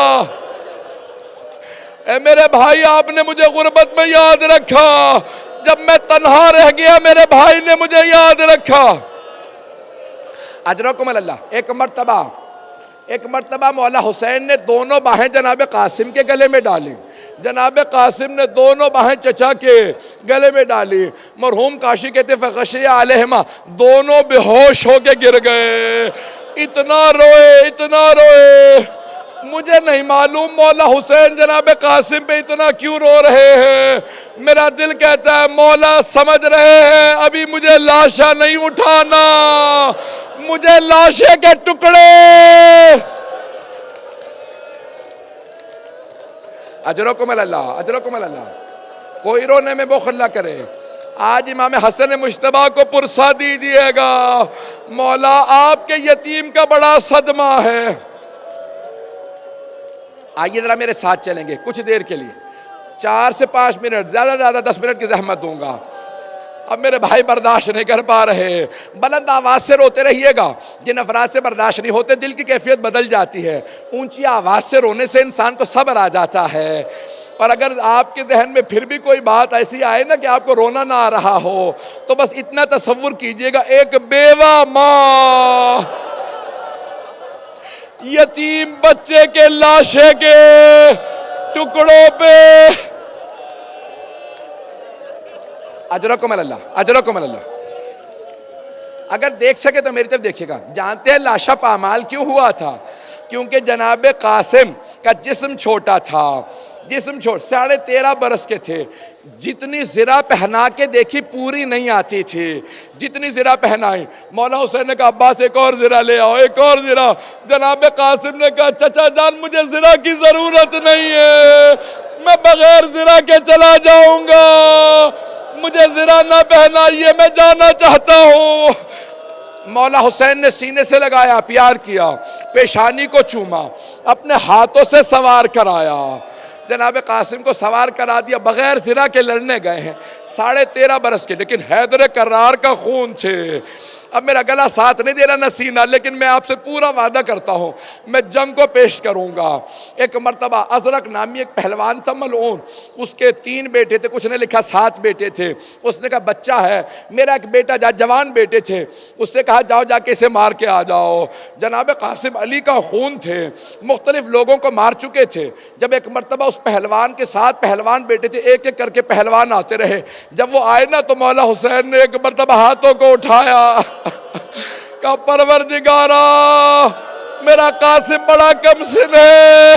اے میرے بھائی آپ نے مجھے غربت میں یاد رکھا، جب میں تنہا رہ گیا میرے بھائی نے مجھے یاد رکھا۔ اجرکم اللہ۔ ایک مرتبہ مولا حسین نے دونوں باہیں جناب قاسم کے گلے میں ڈالی، جناب قاسم نے دونوں باہیں چچا کے گلے میں ڈالی، مرحوم کاشی کہتے فغشی علیہما، دونوں بے ہوش ہو کے گر گئے، اتنا روئے۔ مجھے نہیں معلوم مولا حسین جناب قاسم پہ اتنا کیوں رو رہے ہیں، میرا دل کہتا ہے مولا سمجھ رہے ہیں ابھی مجھے لاشا نہیں اٹھانا، مجھے لاشے کے ٹکڑے۔ اجرکم اللہ، اجرکم اللہ۔ کوئی رونے میں بخل نہ کرے۔ آج امام حسن مجتبیٰ کو پرسہ دیجئے گا، مولا آپ کے یتیم کا بڑا صدمہ ہے۔ آئیے ذرا میرے ساتھ چلیں گے کچھ دیر کے لیے، 4 سے 5 منٹ، زیادہ 10 منٹ کی زحمت دوں گا۔ اب میرے بھائی برداشت نہیں کر پا رہے، بلند آواز سے روتے رہیے گا، جن افراد سے برداشت نہیں ہوتے دل کی کیفیت بدل جاتی ہے، اونچی آواز سے رونے سے انسان کو صبر آ جاتا ہے۔ اور اگر آپ کے ذہن میں پھر بھی کوئی بات ایسی آئے نا کہ آپ کو رونا نہ آ رہا ہو تو بس اتنا تصور کیجئے گا، ایک بیوہ ماں یتیم بچے کے لاشے کے ٹکڑوں پہ۔ اجرکم اللہ، اجرکم اللہ۔ اگر دیکھ سکے تو میری طرف دیکھیے گا۔ جانتے ہیں لاشا پامال کیوں ہوا تھا؟ کیونکہ جناب قاسم کا جسم چھوٹا تھا، جسم 13.5 برس کے تھے، جتنی زرہ پہنا کے دیکھی پوری نہیں آتی تھی، جتنی زرہ پہنائی مولا حسین نے کہا عباس ایک اور زرہ لے آؤ، ایک اور زرہ۔ جناب قاسم نے کہا چچا جان مجھے زرہ کی ضرورت نہیں ہے، میں بغیر زرہ کے چلا جاؤں گا، مجھے زرہ نہ پہنائیے، میں جانا چاہتا ہوں۔ مولا حسین نے سینے سے لگایا، پیار کیا، پیشانی کو چوما، اپنے ہاتھوں سے سوار کرایا۔ جناب قاسم کو سوار کرا دیا، بغیر زنا کے لڑنے گئے ہیں 13.5 برس کے، لیکن حیدر کرار کا خون چھے۔ اب میرا گلا ساتھ نہیں دے رہا نہ سینہ، لیکن میں آپ سے پورا وعدہ کرتا ہوں میں جنگ کو پیش کروں گا۔ ایک مرتبہ ازرق نامی ایک پہلوان تھا ملعون، اس کے 3 بیٹے تھے، کچھ نے لکھا 7 بیٹے تھے۔ اس نے کہا بچہ ہے میرا ایک بیٹا، جوان بیٹے تھے، اس سے کہا جاؤ جا کے اسے مار کے آ جاؤ۔ جناب قاسم علی کا خون تھے، مختلف لوگوں کو مار چکے تھے۔ جب ایک مرتبہ اس پہلوان کے 7 پہلوان بیٹے تھے، ایک ایک کر کے پہلوان آتے رہے، جب وہ آئے نا تو مولا حسین نے ایک مرتبہ ہاتھوں کو اٹھایا، کہ پروردگارا میرا قاسم بڑا کم سن ہے۔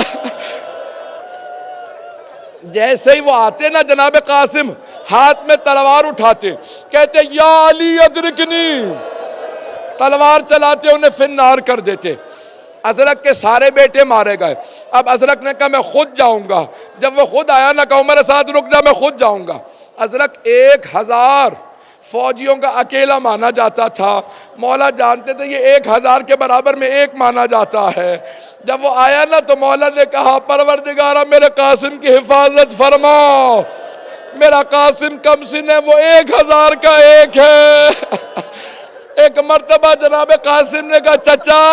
جیسے ہی وہ آتے نا جناب قاسم ہاتھ میں تلوار اٹھاتے، کہتے یا علی ادرکنی، تلوار چلاتے انہیں فنار کر دیتے۔ ازرق کے سارے بیٹے مارے گئے۔ اب ازرق نے کہا میں خود جاؤں گا۔ جب وہ خود آیا نا، کہا میرے ساتھ رک جا، میں خود جاؤں گا۔ ازرق 1000 فوجیوں کا اکیلا مانا جاتا تھا، مولا جانتے تھے یہ 1000 کے برابر میں ایک مانا جاتا ہے۔ جب وہ آیا نا تو مولا نے کہا پروردگارہ میرے قاسم کی حفاظت فرما، میرا قاسم کم سن ہے، وہ 1000 کا ایک ہے۔ ایک مرتبہ جناب قاسم نے کہا چچا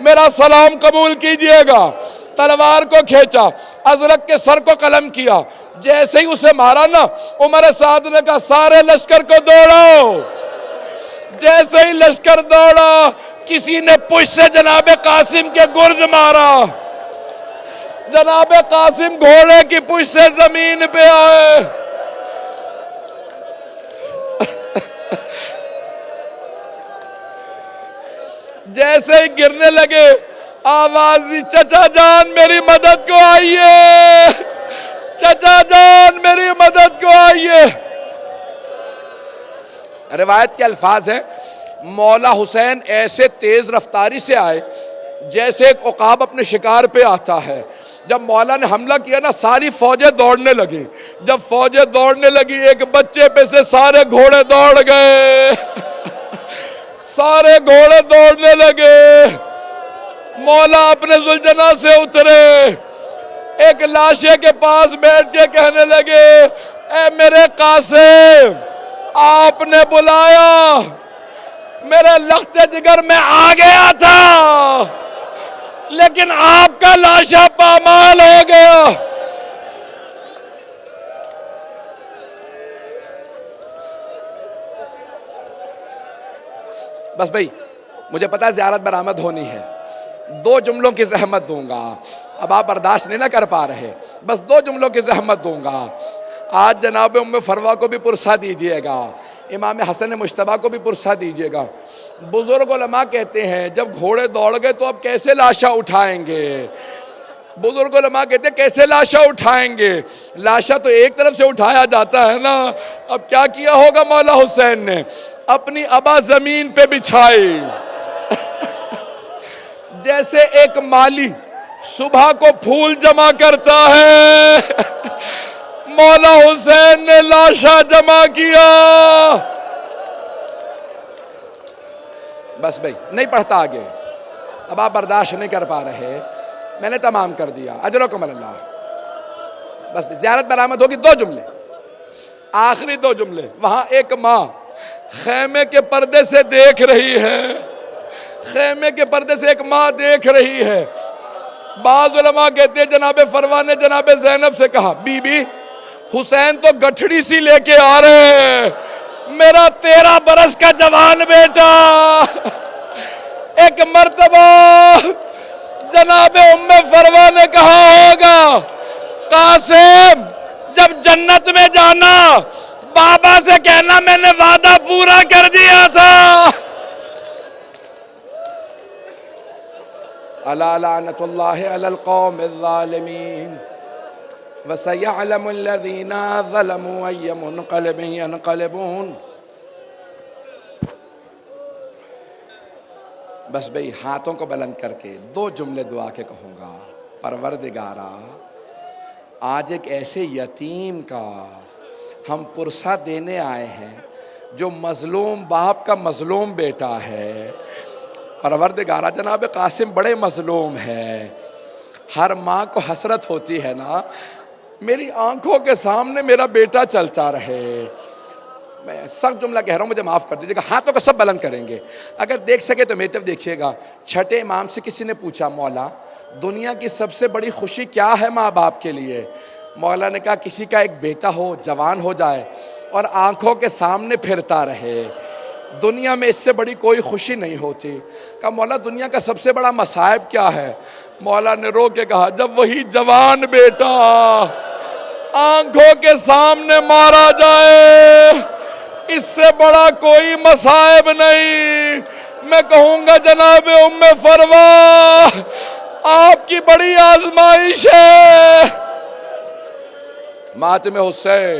میرا سلام قبول کیجئے گا، تلوار کو کھینچا، ازرق کے سر کو قلم کیا، جیسے ہی اسے مارا نا عمر سعد نے کہا سارے لشکر کو دوڑو۔ جیسے ہی لشکر دوڑا کسی نے پشت سے جناب قاسم کے گرز مارا، جناب قاسم گھوڑے کی پشت سے زمین پہ آئے۔ جیسے ہی گرنے لگے آواز دی چچا جان میری مدد کو آئیے، چچا جان میری مدد کو آئیے۔ روایت کے الفاظ ہیں مولا حسین ایسے تیز رفتاری سے آئے جیسے ایک عقاب اپنے شکار پہ آتا ہے۔ جب مولا نے حملہ کیا نا ساری فوجیں دوڑنے لگی، جب فوجیں دوڑنے لگی ایک بچے پہ سے سارے گھوڑے دوڑ گئے، سارے گھوڑے دوڑنے لگے۔ مولا اپنے ذوالجناح سے اترے، ایک لاشے کے پاس بیٹھ کے کہنے لگے اے میرے قاسم آپ نے بلایا، میرے لخت جگر میں آ گیا تھا لیکن آپ کا لاشا پامال ہو گیا۔ بس بھائی مجھے پتا زیارت برآمد ہونی ہے، 2 جملوں کی زحمت دوں گا، اب آپ برداشت نہیں نہ کر پا رہے، بس 2 جملوں کی زحمت دوں گا۔ آج جناب ام فروا کو بھی پرسہ دیجئے گا، امام حسن مجتبیٰ کو بھی پرسہ دیجئے گا۔ بزرگ علماء کہتے ہیں جب گھوڑے دوڑ گئے تو اب کیسے لاشا اٹھائیں گے؟ بزرگ علماء کہتے ہیں کیسے لاشا اٹھائیں گے؟ لاشا تو ایک طرف سے اٹھایا جاتا ہے نا۔ اب کیا کیا ہوگا مولا حسین نے؟ اپنی ابا زمین پہ بچھائی، جیسے ایک مالی صبح کو پھول جمع کرتا ہے، مولا حسین نے لاشا جمع کیا۔ بس بھائی نہیں پڑھتا آگے، اب آپ برداشت نہیں کر پا رہے، میں نے تمام کر دیا، اجرکم اللہ۔ بس زیارت برآمد ہوگی، 2 جملے، آخری 2 جملے۔ وہاں ایک ماں خیمے کے پردے سے دیکھ رہی ہے، خیمے کے پردے سے ایک ماں دیکھ رہی ہے۔ بعض علماء کہتے ہیں جناب فروا نے جناب زینب سے کہا بی بی حسین تو گٹھڑی سی لے کے آ رہے ہیں، میرا 13 برس کا جوان بیٹا۔ ایک مرتبہ جناب ام فروا نے کہا ہوگا قاسم جب جنت میں جانا بابا سے کہنا میں نے وعدہ پورا کر دیا تھا۔ الا لعنت اللہ علی القوم الظالمین وسيعلم الذين ظلموا أي منقلب ينقلبون۔ بس بھئی ہاتھوں کو بلند کر کے 2 جملے دعا کے کہوں گا۔ پروردگارا آج ایک ایسے یتیم کا ہم پرسہ دینے آئے ہیں جو مظلوم باپ کا مظلوم بیٹا ہے۔ پروردگارا جناب قاسم بڑے مظلوم ہے، ہر ماں کو حسرت ہوتی ہے نا میری آنکھوں کے سامنے میرا بیٹا چلتا رہے. میں سخت جملہ کہہ رہا ہوں, مجھے معاف کر دیجیے گا, ہاتھوں کا سب بلند کریں گے. اگر دیکھ سکے تو میری طرف دیکھیے گا. چھٹے امام سے کسی نے پوچھا مولا دنیا کی سب سے بڑی خوشی کیا ہے ماں باپ کے لیے؟ مولا نے کہا کسی کا ایک بیٹا ہو, جوان ہو جائے اور آنکھوں کے سامنے پھرتا رہے. دنیا میں اس سے بڑی کوئی خوشی نہیں ہوتی. کہا مولا دنیا کا سب سے بڑا مصائب کیا ہے؟ مولا نے رو کے کہا جب وہی جوان بیٹا آنکھوں کے سامنے مارا جائے, اس سے بڑا کوئی مصائب نہیں. میں کہوں گا جناب ام فروا آپ کی بڑی آزمائش ہے. ماتم حسین